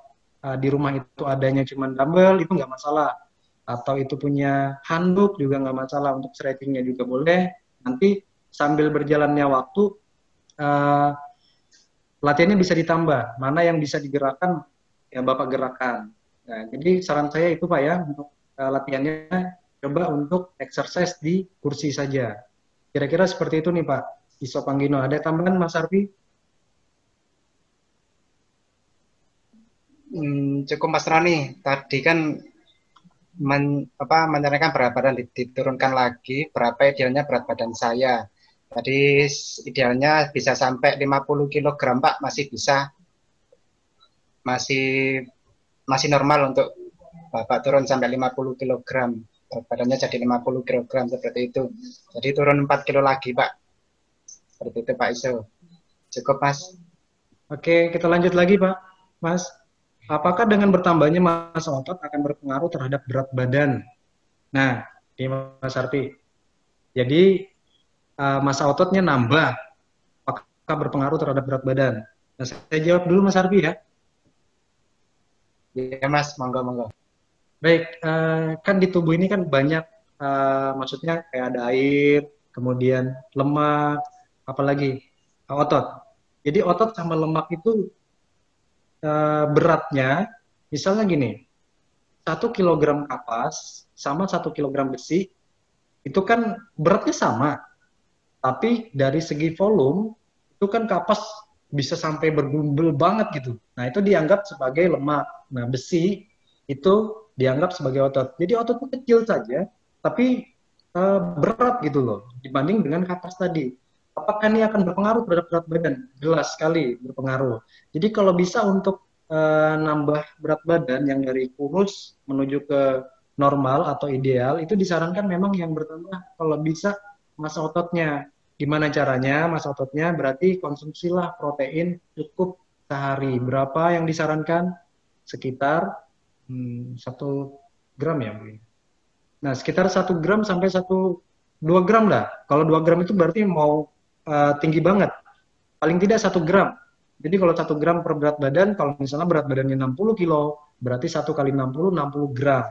di rumah itu adanya cuma dumbbell, itu nggak masalah. Atau itu punya handuk juga nggak masalah, untuk stretchingnya juga boleh. Nanti sambil berjalannya waktu, latihannya bisa ditambah. Mana yang bisa digerakkan, ya Bapak gerakan. Nah, jadi saran saya itu, Pak, ya, untuk latihannya coba untuk exercise di kursi saja. Kira-kira seperti itu nih, Pak Iso Panggino. Ada tambahan, Mas Arfi? Cukup, Mas Roni. Tadi kan menyarankan berat badan diturunkan lagi, berapa idealnya berat badan saya. Tadi idealnya bisa sampai 50 kg Pak, masih bisa, masih normal untuk Bapak turun sampai 50 kg. Badannya jadi 50 kg seperti itu. Jadi turun 4 kilo lagi Pak. Seperti itu Pak Iso. Cukup Mas. Oke, kita lanjut lagi Pak. Mas, apakah dengan bertambahnya massa otot akan berpengaruh terhadap berat badan? Nah, ini Mas Arfi. Jadi massa ototnya nambah, apakah berpengaruh terhadap berat badan? Nah, saya jawab dulu Mas Arfi ya. Ya Mas, monggo. Baik, kan di tubuh ini kan banyak, maksudnya kayak ada air, kemudian lemak, apalagi otot. Jadi otot sama lemak itu beratnya, misalnya gini, 1 kilogram kapas sama 1 kilogram besi, itu kan beratnya sama, tapi dari segi volume, itu kan kapas bisa sampai bergumbel banget gitu. Nah, itu dianggap sebagai lemak. Nah, besi itu dianggap sebagai otot. Jadi ototnya kecil saja, tapi berat gitu loh, dibanding dengan kapas tadi. Apakah ini akan berpengaruh terhadap berat badan? Jelas sekali berpengaruh. Jadi kalau bisa untuk nambah berat badan yang dari kurus menuju ke normal atau ideal, itu disarankan memang yang bertambah kalau bisa massa ototnya. Gimana caranya massa ototnya? Berarti konsumsilah protein cukup sehari. Berapa yang disarankan? Sekitar 1 gram ya, Bu. Nah, sekitar 1 gram sampai 2 gram lah. Kalau 2 gram itu berarti mau tinggi banget. Paling tidak 1 gram. Jadi kalau 1 gram per berat badan, kalau misalnya berat badannya 60 kilo, berarti 1 kali 60 gram.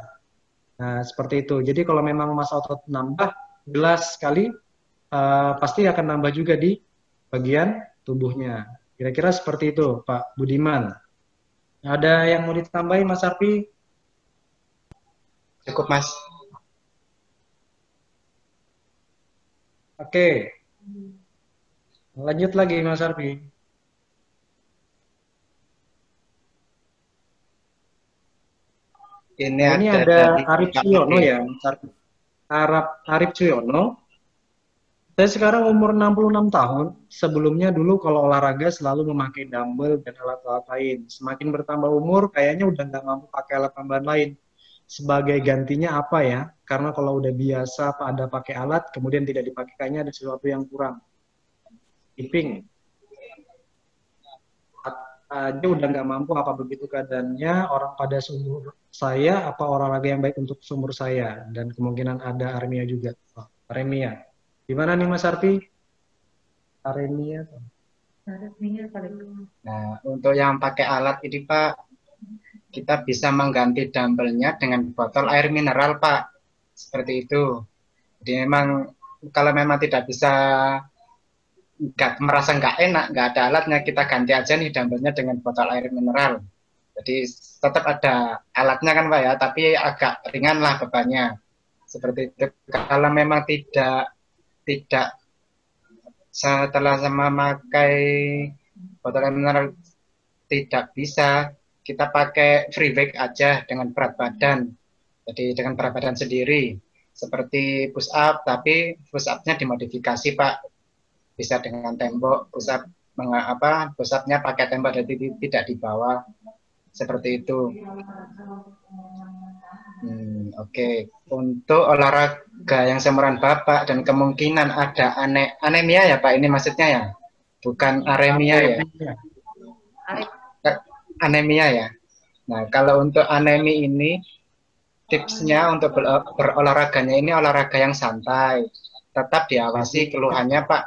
Nah, seperti itu. Jadi kalau memang massa otot nambah, jelas sekali pasti akan nambah juga di bagian tubuhnya. Kira-kira seperti itu, Pak Budiman. Ada yang mau ditambahin, Mas Arfi? Cukup Mas. Oke. Lanjut lagi, Mas Arfi. Ini ada dari Arif Suyono ya, Mas Arfi. Arif Suyono. Saya sekarang umur 66 tahun. Sebelumnya dulu kalau olahraga selalu memakai dumbbell dan alat-alat lain. Semakin bertambah umur, kayaknya udah nggak mampu pakai alat tambahan lain. Sebagai gantinya apa ya? Karena kalau udah biasa ada pakai alat, kemudian tidak dipakai, kayaknya ada sesuatu yang kurang. Iping. Aja udah nggak mampu, apa begitu keadaannya? Orang pada seumur saya, apa olahraga yang baik untuk seumur saya? Dan kemungkinan ada aremia juga. Oh, aremia. Gimana nih Mas Arfi? Aremia. Nah, untuk yang pakai alat ini Pak, kita bisa mengganti dumbbellnya dengan botol air mineral Pak. Seperti itu. Jadi memang kalau memang tidak bisa, merasa nggak enak, nggak ada alatnya, kita ganti aja nih dumbbellnya dengan botol air mineral. Jadi tetap ada alatnya kan Pak ya, tapi agak ringan lah bebannya. Seperti itu. Kalau memang tidak setelah memakai botol air mineral tidak bisa, kita pakai free weight aja dengan berat badan. Jadi dengan berat badan sendiri, seperti push up, tapi push up-nya dimodifikasi Pak. Bisa dengan tembok, push up push up-nya pakai tembok, jadi tidak di bawah. Seperti itu. Oke. Untuk olahraga yang seumuran Bapak dan kemungkinan ada anemia ya Pak, ini maksudnya ya? Bukan aremia ya? Anemia ya. Nah, kalau untuk anemi ini, tipsnya untuk berolahraganya ini olahraga yang santai. Tetap diawasi keluhannya Pak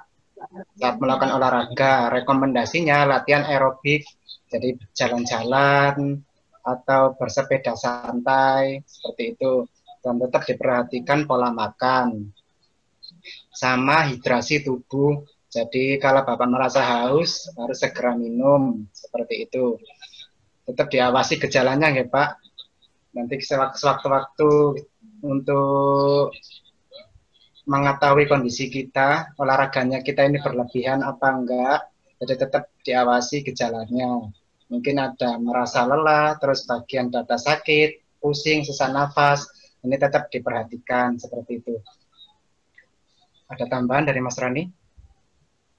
saat melakukan olahraga. Rekomendasinya latihan aerobik, jadi jalan-jalan atau bersepeda santai, seperti itu. Dan tetap diperhatikan pola makan. Sama hidrasi tubuh. Jadi kalau Bapak merasa haus, harus segera minum, seperti itu. Tetap diawasi gejalanya ya Pak. Nanti sewaktu-waktu untuk mengetahui kondisi kita, olahraganya kita ini berlebihan apa enggak, jadi tetap diawasi gejalanya. Mungkin ada merasa lelah, terus bagian dada sakit, pusing, sesak nafas, ini tetap diperhatikan seperti itu. Ada tambahan dari Mas Rani?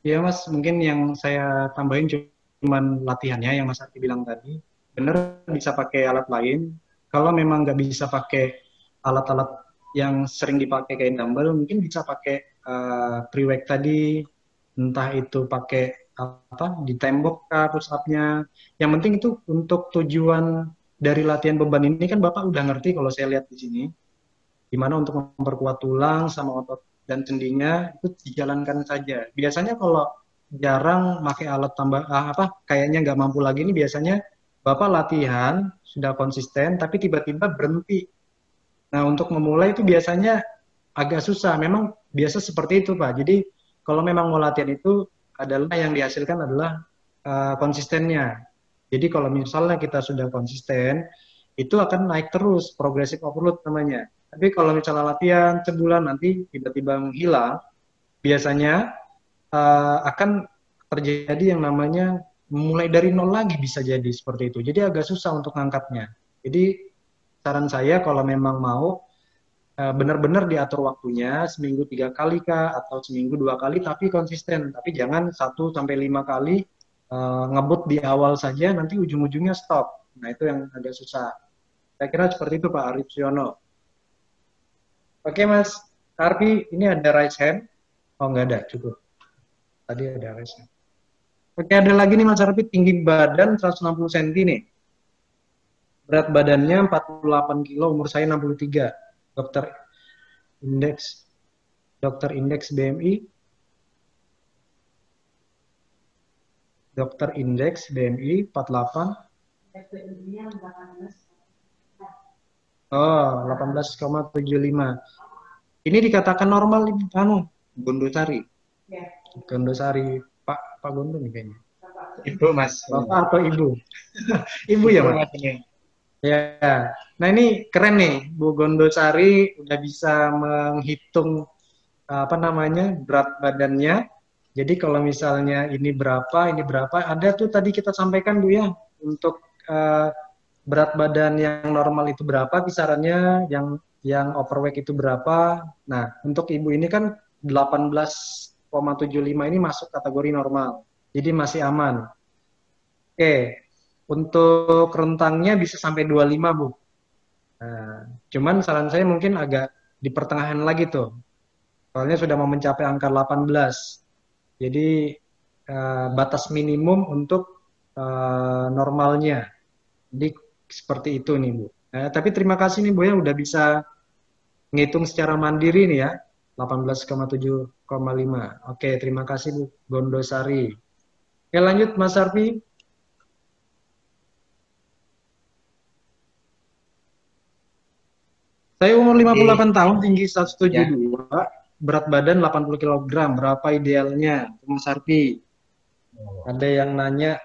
Ya Mas, mungkin yang saya tambahin cuman latihannya yang Mas Arti bilang tadi. Bener bisa pakai alat lain. Kalau memang nggak bisa pakai alat-alat yang sering dipakai kayak dumbbell, mungkin bisa pakai pre-weight tadi, entah itu pakai apa di tembok kah push up-nya. Yang penting itu untuk tujuan dari latihan beban ini kan Bapak udah ngerti kalau saya lihat di sini, gimana untuk memperkuat tulang sama otot dan sendinya itu dijalankan saja. Biasanya kalau jarang pakai alat tambah apa kayaknya nggak mampu lagi ini biasanya Bapak latihan sudah konsisten tapi tiba-tiba berhenti. Nah, untuk memulai itu biasanya agak susah. Memang biasa seperti itu, Pak. Jadi kalau memang mau latihan itu adalah yang dihasilkan adalah konsistennya. Jadi kalau misalnya kita sudah konsisten, itu akan naik terus, progressive overload namanya. Tapi kalau misalnya latihan sebulan nanti tiba-tiba menghilang, biasanya akan terjadi yang namanya mulai dari nol lagi bisa jadi seperti itu. Jadi agak susah untuk ngangkatnya. Jadi saran saya kalau memang mau benar-benar diatur waktunya seminggu 3 kali kah atau seminggu 2 kali tapi konsisten. Tapi jangan 1 sampai 5 kali ngebut di awal saja nanti ujung-ujungnya stop. Nah itu yang agak susah. Saya kira seperti itu Pak Arif Siono. Oke Mas Arfi, ini ada raise hand. Oh nggak ada, cukup. Tadi ada raise hand. Oke ada lagi nih Mas Arfi, tinggi badan 160 cm nih. Berat badannya 48 kilo, umur saya 63. Dokter indeks BMI. Dokter indeks BMI 48. Oh, 18,75. Ini dikatakan normal ini Gondosari. Gondosari Pak Gondo nih kayaknya. Ibu Mas. Bapak atau Ibu? Ibu ya Mas. Ya. Nah ini keren nih, Bu Gondosari udah bisa menghitung apa namanya berat badannya. Jadi kalau misalnya ini berapa, ada tuh tadi kita sampaikan Bu ya untuk berat badan yang normal itu berapa kisarannya, yang overweight itu berapa. Nah untuk ibu ini kan 18,75 ini masuk kategori normal, jadi masih aman. Oke, untuk rentangnya bisa sampai 25 Bu. Nah, cuman saran saya mungkin agak di pertengahan lagi tuh. Soalnya sudah mau mencapai angka 18. Jadi batas minimum untuk normalnya. Jadi seperti itu nih Bu. Tapi terima kasih nih Bu ya udah bisa ngitung secara mandiri nih ya. 18,7,5. Oke, terima kasih Bu Gondosari. Oke, lanjut Mas Arfi. Saya umur 58 tahun, tinggi 172, berat badan 80 kg. Berapa idealnya, Mas Arfi? Ada yang nanya.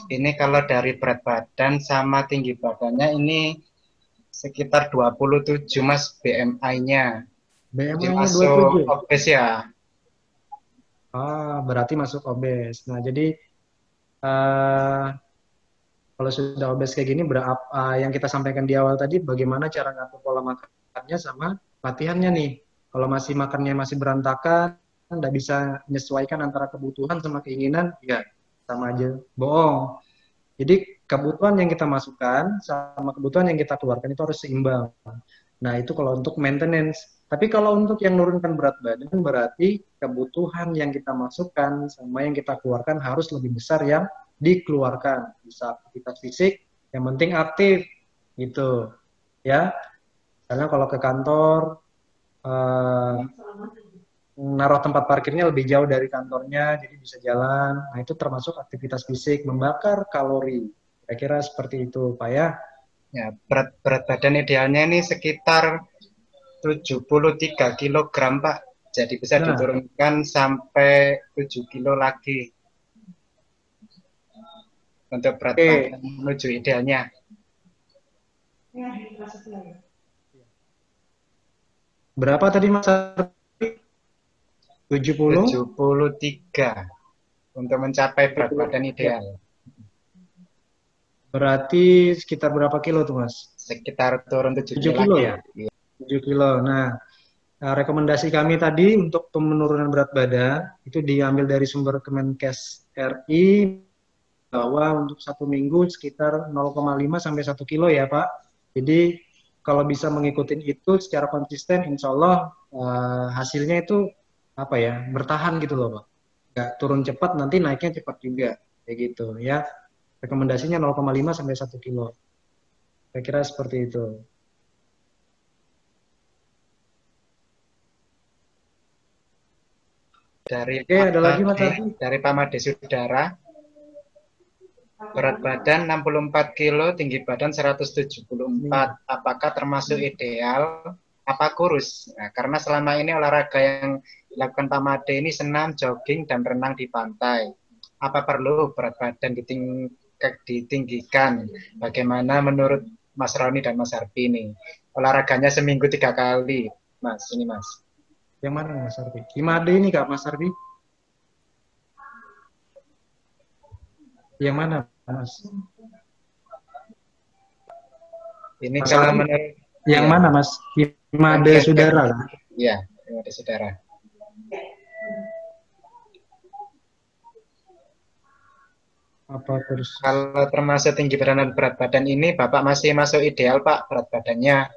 Ini kalau dari berat badan sama tinggi badannya ini sekitar 27 Mas BMI-nya. Jadi BMI-nya masuk 27. obes ya. Berarti masuk obes. Nah, jadi kalau sudah obes kayak gini, yang kita sampaikan di awal tadi, bagaimana cara ngatur pola makannya sama latihannya nih. Kalau masih makannya masih berantakan, nggak bisa menyesuaikan antara kebutuhan sama keinginan, ya sama aja bohong. Jadi kebutuhan yang kita masukkan sama kebutuhan yang kita keluarkan itu harus seimbang. Nah itu kalau untuk maintenance. Tapi kalau untuk yang menurunkan berat badan berarti kebutuhan yang kita masukkan sama yang kita keluarkan harus lebih besar yang dikeluarkan. Bisa aktivitas fisik, yang penting aktif gitu ya. Karena kalau ke kantor naruh tempat parkirnya lebih jauh dari kantornya, jadi bisa jalan. Nah itu termasuk aktivitas fisik, membakar kalori. Kira-kira seperti itu Pak ya. Ya, berat badan idealnya ini sekitar 73 kg Pak. Jadi bisa diturunkan sampai 7 kilo lagi untuk berat badan menuju idealnya. Berapa tadi Mas? 73 untuk mencapai berat badan ideal. Berarti sekitar berapa kilo tuh Mas? Sekitar turun 7 kilo lagi. Ya? 7 kilo. Nah, Rekomendasi kami tadi untuk penurunan berat badan itu diambil dari sumber Kemenkes RI bahwa untuk 1 minggu sekitar 0,5 sampai 1 kilo ya Pak. Jadi kalau bisa mengikuti itu secara konsisten, insya Allah hasilnya itu apa ya, bertahan gitu loh Pak. Nggak turun cepat, nanti naiknya cepat juga, kayak gitu ya. Rekomendasinya 0,5 sampai 1 kilo. Saya kira seperti itu. Dari Oke, ada lagi Mas Made, Arfi? dari Pak Made Sudara, berat badan 64 kilo, tinggi badan 174. Apakah termasuk ideal? Apa kurus? Nah, karena selama ini olahraga yang dilakukan Pak Made ini senam, jogging, dan renang di pantai. Apa perlu berat badan ditinggikan? Bagaimana menurut Mas Roni dan Mas Harfi ini? Olahraganya seminggu 3 kali, Mas. Ini Mas. Yang mana Mas Arfi? 5D ini Kak Mas Arfi? Yang mana Mas? Ini Mas kalau Arfi, menurut yang ya, mana Mas? 5D Sudara kan? Iya, 5D Sudara. Apa terus? Kalau termasuk tinggi badan dan berat badan ini, Bapak masih masuk ideal, Pak, berat badannya.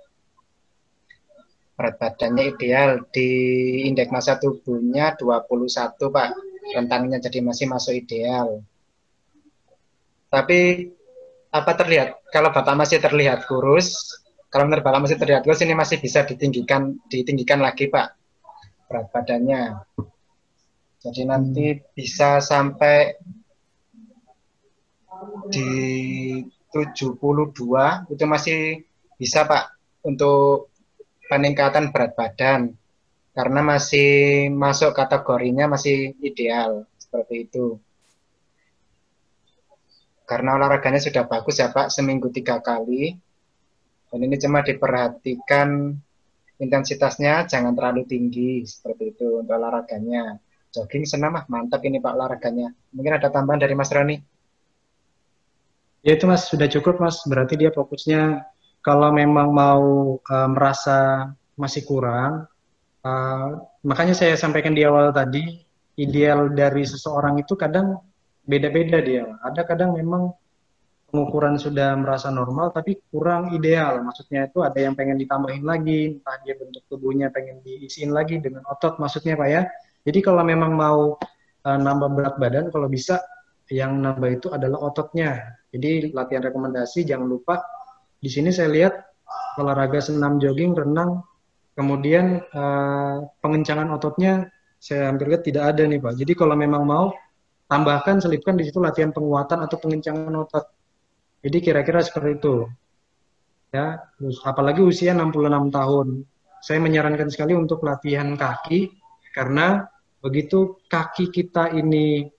Berat badannya ideal di indeks massa tubuhnya 21, Pak. Rentangnya jadi masih masuk ideal. Tapi apa terlihat? Kalau Bapak masih terlihat kurus, kalau menurut Bapak masih terlihat kurus, ini masih bisa ditinggikan lagi, Pak, berat badannya. Jadi nanti bisa sampai di 72 itu masih bisa Pak untuk peningkatan berat badan karena masih masuk kategorinya masih ideal seperti itu. Karena olahraganya sudah bagus ya Pak, seminggu 3 kali. Dan ini cuma diperhatikan intensitasnya jangan terlalu tinggi seperti itu untuk olahraganya. Jogging senam mantap ini Pak olahraganya. Mungkin ada tambahan dari Mas Roni? Ya itu Mas, sudah cukup Mas. Berarti dia fokusnya kalau memang mau merasa masih kurang, makanya saya sampaikan di awal tadi, ideal dari seseorang itu kadang beda-beda dia. Ada kadang memang pengukuran sudah merasa normal, tapi kurang ideal. Maksudnya itu ada yang pengen ditambahin lagi, entah dia bentuk tubuhnya pengen diisiin lagi dengan otot, maksudnya Pak ya. Jadi kalau memang mau nambah berat badan, kalau bisa yang nambah itu adalah ototnya. Jadi latihan rekomendasi jangan lupa. Di sini saya lihat olahraga senam, jogging, renang, kemudian pengencangan ototnya saya hampir lihat tidak ada nih Pak. Jadi kalau memang mau tambahkan, selipkan di situ latihan penguatan atau pengencangan otot. Jadi kira-kira seperti itu. Ya, apalagi usia 66 tahun. Saya menyarankan sekali untuk latihan kaki karena begitu kaki kita ini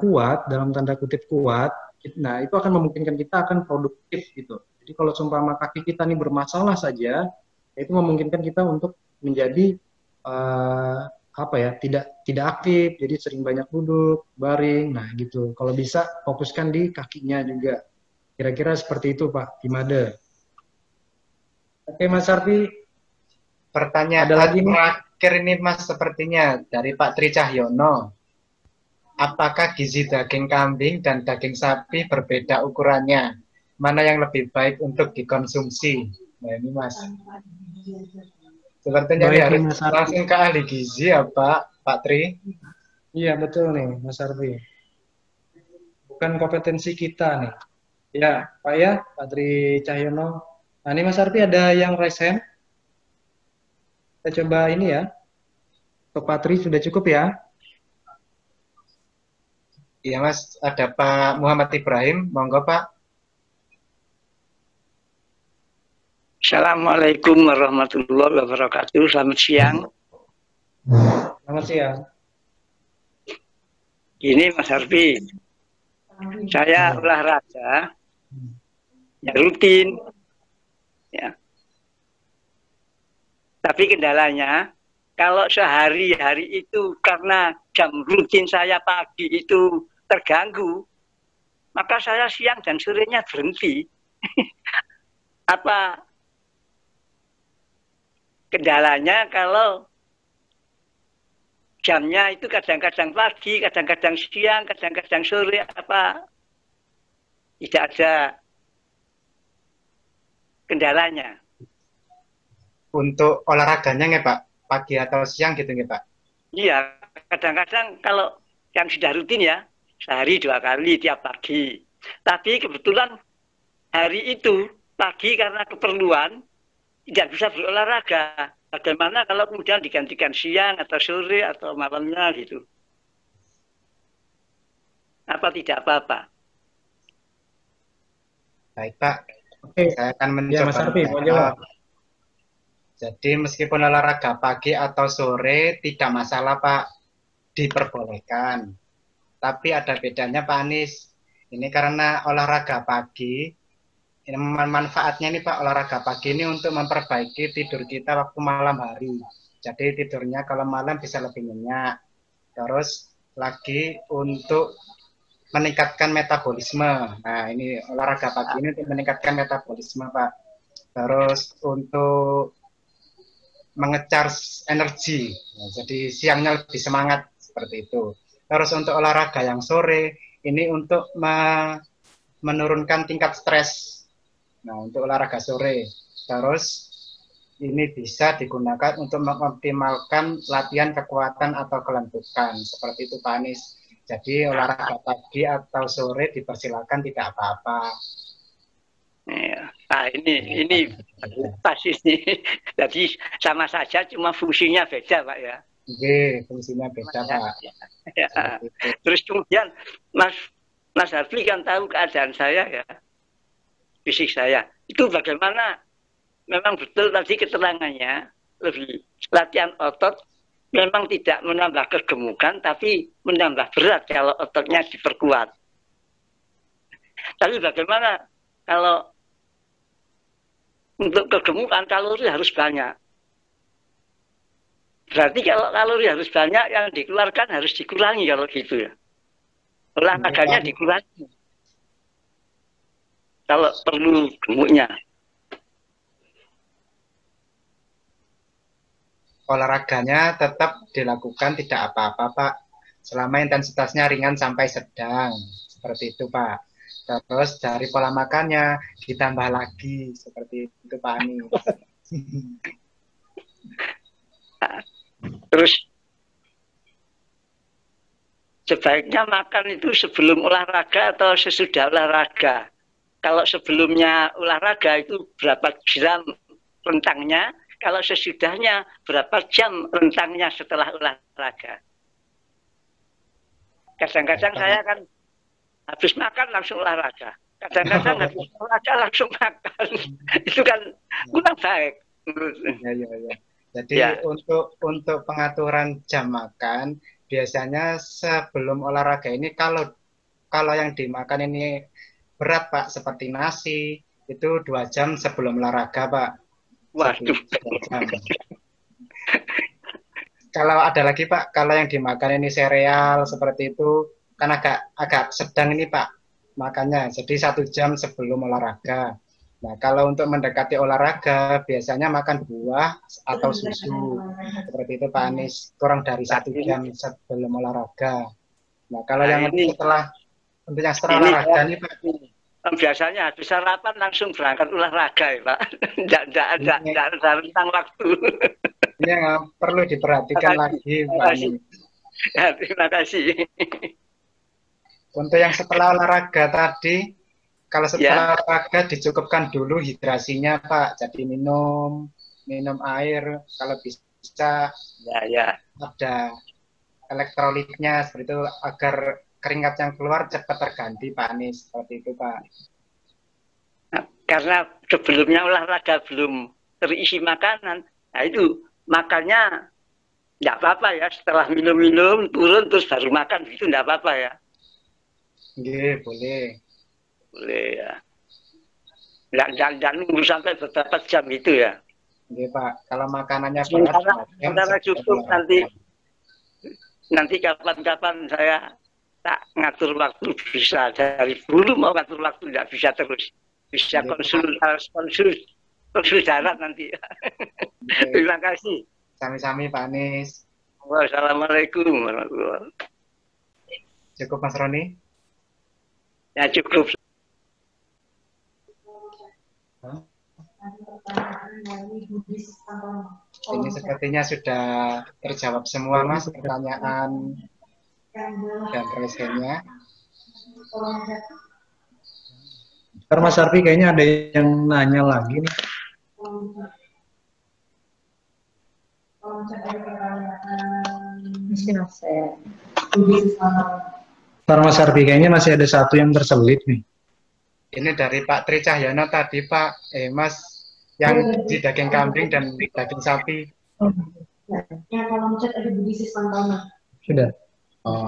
kuat, dalam tanda kutip kuat, nah itu akan memungkinkan kita akan produktif gitu. Jadi kalau seumpama kaki kita ini bermasalah saja, itu memungkinkan kita untuk menjadi apa ya, tidak aktif, jadi sering banyak duduk, baring, nah gitu. Kalau bisa fokuskan di kakinya juga. Kira-kira seperti itu Pak Imade. Oke Mas Arfi, Pertanyaan ada lagi nih? terakhir ini Mas sepertinya dari Pak Tri Cahyono. Apakah gizi daging kambing dan daging sapi berbeda ukurannya? Mana yang lebih baik untuk dikonsumsi? Nah ini Mas. Sepertinya ini Baik nih harus Mas Arfi. langsung ke ahli gizi ya Pak Tri. Iya betul nih Mas Arfi. Bukan kompetensi kita nih. Ya Pak ya, Pak Tri Cahyono. Nah ini Mas Arfi ada yang raise hand. Kita coba ini ya. Untuk Pak Tri sudah cukup ya. Iya Mas, ada Pak Muhammad Ibrahim. Monggo Pak. Assalamualaikum warahmatullahi wabarakatuh. Selamat siang. Selamat siang. Ini Mas Harfi, saya olahraga yang rutin, ya. Tapi kendalanya, kalau sehari-hari itu karena jam rutin saya pagi itu terganggu, maka saya siang dan sorenya berhenti. Apa kendalanya kalau jamnya itu kadang-kadang pagi, kadang-kadang siang, kadang-kadang sore, apa tidak ada kendalanya. Untuk olahraganya nggak Pak? Pagi atau siang gitu nggak Pak? Iya, kadang-kadang kalau yang sudah rutin ya, sehari 2 kali tiap pagi. Tapi kebetulan hari itu, pagi karena keperluan, tidak bisa berolahraga. Bagaimana kalau kemudian digantikan siang atau sore atau malamnya gitu? Apa tidak apa-apa? Baik Pak, Oke, saya akan ya mencoba Mas Arfi, mau menjawab. jawab. Jadi meskipun olahraga pagi atau sore tidak masalah Pak, diperbolehkan. Tapi ada bedanya Pak Anies. Ini karena olahraga pagi, ini manfaatnya nih Pak, olahraga pagi ini untuk memperbaiki tidur kita waktu malam hari. Jadi tidurnya kalau malam bisa lebih nyenyak. Terus lagi untuk meningkatkan metabolisme. Nah, ini olahraga pagi ini untuk meningkatkan metabolisme Pak. Terus untuk mengecharge energi. Nah, jadi siangnya lebih semangat seperti itu. Terus untuk olahraga yang sore ini untuk menurunkan tingkat stres. Nah, untuk olahraga sore. Terus ini bisa digunakan untuk mengoptimalkan latihan kekuatan atau kelentukan. Seperti itu Pak Anies. Jadi olahraga pagi atau sore dipersilakan, tidak apa-apa. Ya. Nah, ini pasti nih. Jadi sama saja, cuma fungsinya beda Pak ya. Oke, fungsinya beda Pak. Ya. Terus kemudian Mas Harfi kan tahu keadaan saya ya, fisik saya. Itu bagaimana? Memang betul tadi keterangannya, lebih latihan otot memang tidak menambah kegemukan, tapi menambah berat kalau ototnya diperkuat. Tapi bagaimana kalau untuk kegemukan kalori harus banyak? Berarti kalau kalori harus banyak, yang dikeluarkan harus dikurangi kalau gitu ya. Olahraganya dikurangi. Kalau perlu gemuknya. Olahraganya tetap dilakukan, tidak apa-apa Pak. Selama intensitasnya ringan sampai sedang. Seperti itu Pak. Terus dari pola makannya ditambah lagi. Seperti itu Pak Anies. Terus sebaiknya makan itu sebelum olahraga atau sesudah olahraga? Kalau sebelumnya olahraga itu berapa gram rentangnya? Kalau sesudahnya berapa jam rentangnya setelah olahraga? Kadang-kadang saya kan habis makan langsung olahraga. Kadang-kadang habis olahraga langsung makan. Itu kan kurang baik. Ya. Jadi ya, untuk pengaturan jam makan biasanya sebelum olahraga ini kalau yang dimakan ini berat Pak, seperti nasi itu 2 jam sebelum olahraga Pak. Waduh. Kalau ada lagi Pak, kalau yang dimakan ini sereal seperti itu kan agak sedang ini Pak makannya. Jadi 1 jam sebelum olahraga. Nah, kalau untuk mendekati olahraga, biasanya makan buah atau susu. Seperti itu Pak Anies, kurang dari 1 jam sebelum olahraga. Nah, kalau yang setelah olahraga nih Pak. Biasanya habis sarapan langsung berangkat olahraga ya Pak. Tidak ada rentang waktu. Ini yang perlu diperhatikan lagi Pak Anies. Ya, terima kasih. Untuk yang setelah olahraga tadi, kalau setelah olahraga dicukupkan dulu hidrasinya Pak. Jadi minum air kalau bisa. Ya. Ada elektrolitnya seperti itu agar keringat yang keluar cepat terganti Pak Anies. Seperti itu Pak. Karena sebelumnya olahraga belum terisi makanan, nah itu makannya tidak apa-apa ya. Setelah minum-minum turun terus baru makan itu tidak apa-apa ya. Iya, boleh. Boleh ya. Dan nunggu sampai beberapa jam itu ya. Iya Pak, kalau makanannya sementara cukup nanti kapan-kapan saya tak ngatur waktu bisa. Dari dulu mau ngatur waktu tidak bisa terus. Bisa konsul Terus darat nanti. Terima kasih. Sami-sami Pak Anies. Wassalamualaikum warahmatullahi wabarakatuh. Cukup Mas Roni? Ya cukup. Ini sepertinya sudah terjawab semua Mas pertanyaan dan responnya. Ntar Mas Arfi kayaknya ada yang nanya lagi nih. Ntar Mas Arfi kayaknya masih ada satu yang terselip nih. Ini dari Pak Tri Cahyono tadi Pak, Mas, yang di daging kambing dan daging sapi. Yang kolom chat ada Budi Siswantono. Sudah. Oh.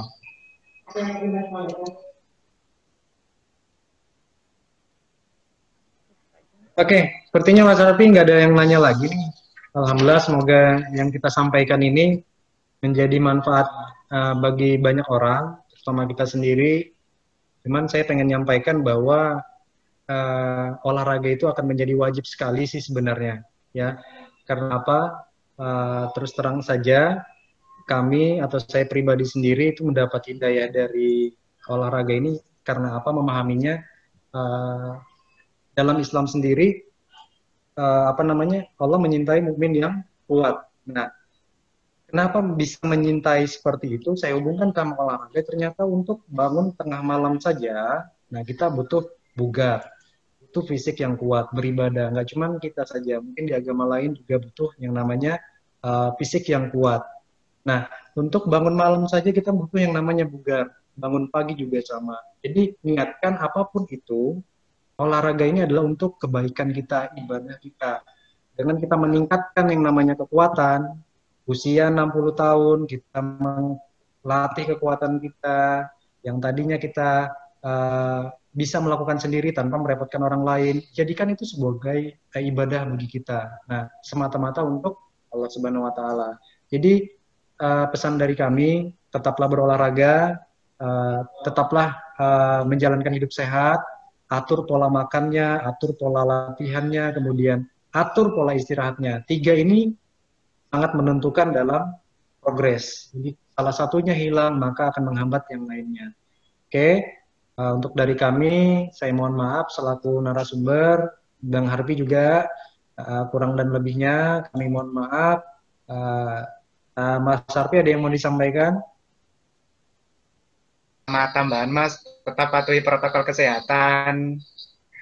Oke, sepertinya Mas Arfi nggak ada yang nanya lagi nih. Alhamdulillah, semoga yang kita sampaikan ini menjadi manfaat bagi banyak orang, terutama kita sendiri. Cuman saya pengen nyampaikan bahwa olahraga itu akan menjadi wajib sekali sih sebenarnya, ya. Karena apa? Terus terang saja, kami atau saya pribadi sendiri itu mendapat hidayah dari olahraga ini karena apa? Memahaminya dalam Islam sendiri, Allah menyintai mukmin yang kuat. Nah, kenapa bisa menyintai seperti itu? Saya hubungkan sama olahraga. Ternyata untuk bangun tengah malam saja, nah kita butuh bugar, butuh fisik yang kuat, beribadah. Nggak cuma kita saja, mungkin di agama lain juga butuh yang namanya fisik yang kuat. Nah, untuk bangun malam saja kita butuh yang namanya bugar. Bangun pagi juga sama. Jadi ingatkan apapun itu, olahraga ini adalah untuk kebaikan kita, ibadah kita. Dengan kita meningkatkan yang namanya kekuatan, usia 60 tahun, kita melatih kekuatan kita, yang tadinya kita bisa melakukan sendiri tanpa merepotkan orang lain, jadikan itu sebagai ibadah bagi kita. Nah, semata-mata untuk Allah Subhanahu wa Ta'ala. Jadi, pesan dari kami, tetaplah berolahraga, tetaplah menjalankan hidup sehat, atur pola makannya, atur pola latihannya, kemudian atur pola istirahatnya. 3 ini sangat menentukan dalam progres. Jadi salah satunya hilang, maka akan menghambat yang lainnya. Oke, untuk dari kami, saya mohon maaf selaku narasumber, Bang Harfi juga kurang dan lebihnya, kami mohon maaf. Mas Harfi ada yang mau disampaikan? Sama tambahan Mas, tetap patuhi protokol kesehatan.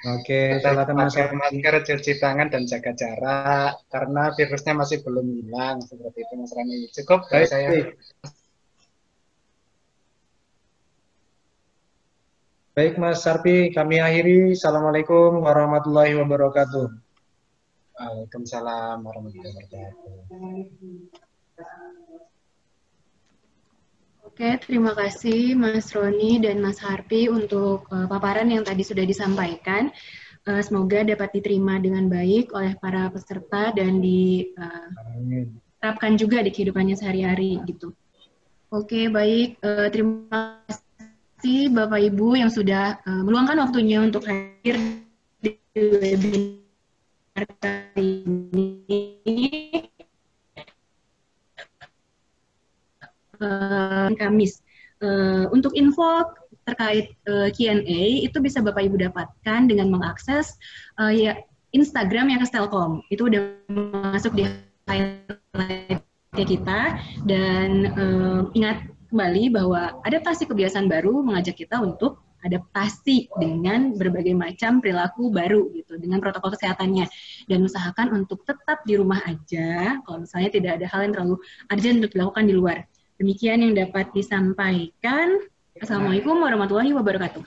Oke, Tetap silakan Mas pakai Harfi. masker, cuci tangan, dan jaga jarak. Karena virusnya masih belum hilang. Seperti itu Mas Rani. Cukup dari saya. Baik Mas Harfi, kami akhiri. Assalamualaikum warahmatullahi wabarakatuh. Waalaikumsalam warahmatullahi wabarakatuh. Oke, terima kasih Mas Roni dan Mas Harfi untuk paparan yang tadi sudah disampaikan. Semoga dapat diterima dengan baik oleh para peserta dan diterapkan juga di kehidupannya sehari-hari gitu. Oke, baik. Terima kasih Bapak Ibu yang sudah meluangkan waktunya untuk hadir di webinar kali ini. Kamis. Untuk info terkait Q&A itu bisa Bapak Ibu dapatkan dengan mengakses Instagram yang Kestelkom. Itu udah masuk di highlight kita, dan ingat kembali bahwa adaptasi kebiasaan baru mengajak kita untuk adaptasi dengan berbagai macam perilaku baru gitu, dengan protokol kesehatannya, dan usahakan untuk tetap di rumah aja kalau misalnya tidak ada hal yang terlalu urgent untuk dilakukan di luar. Demikian yang dapat disampaikan. Assalamualaikum warahmatullahi wabarakatuh.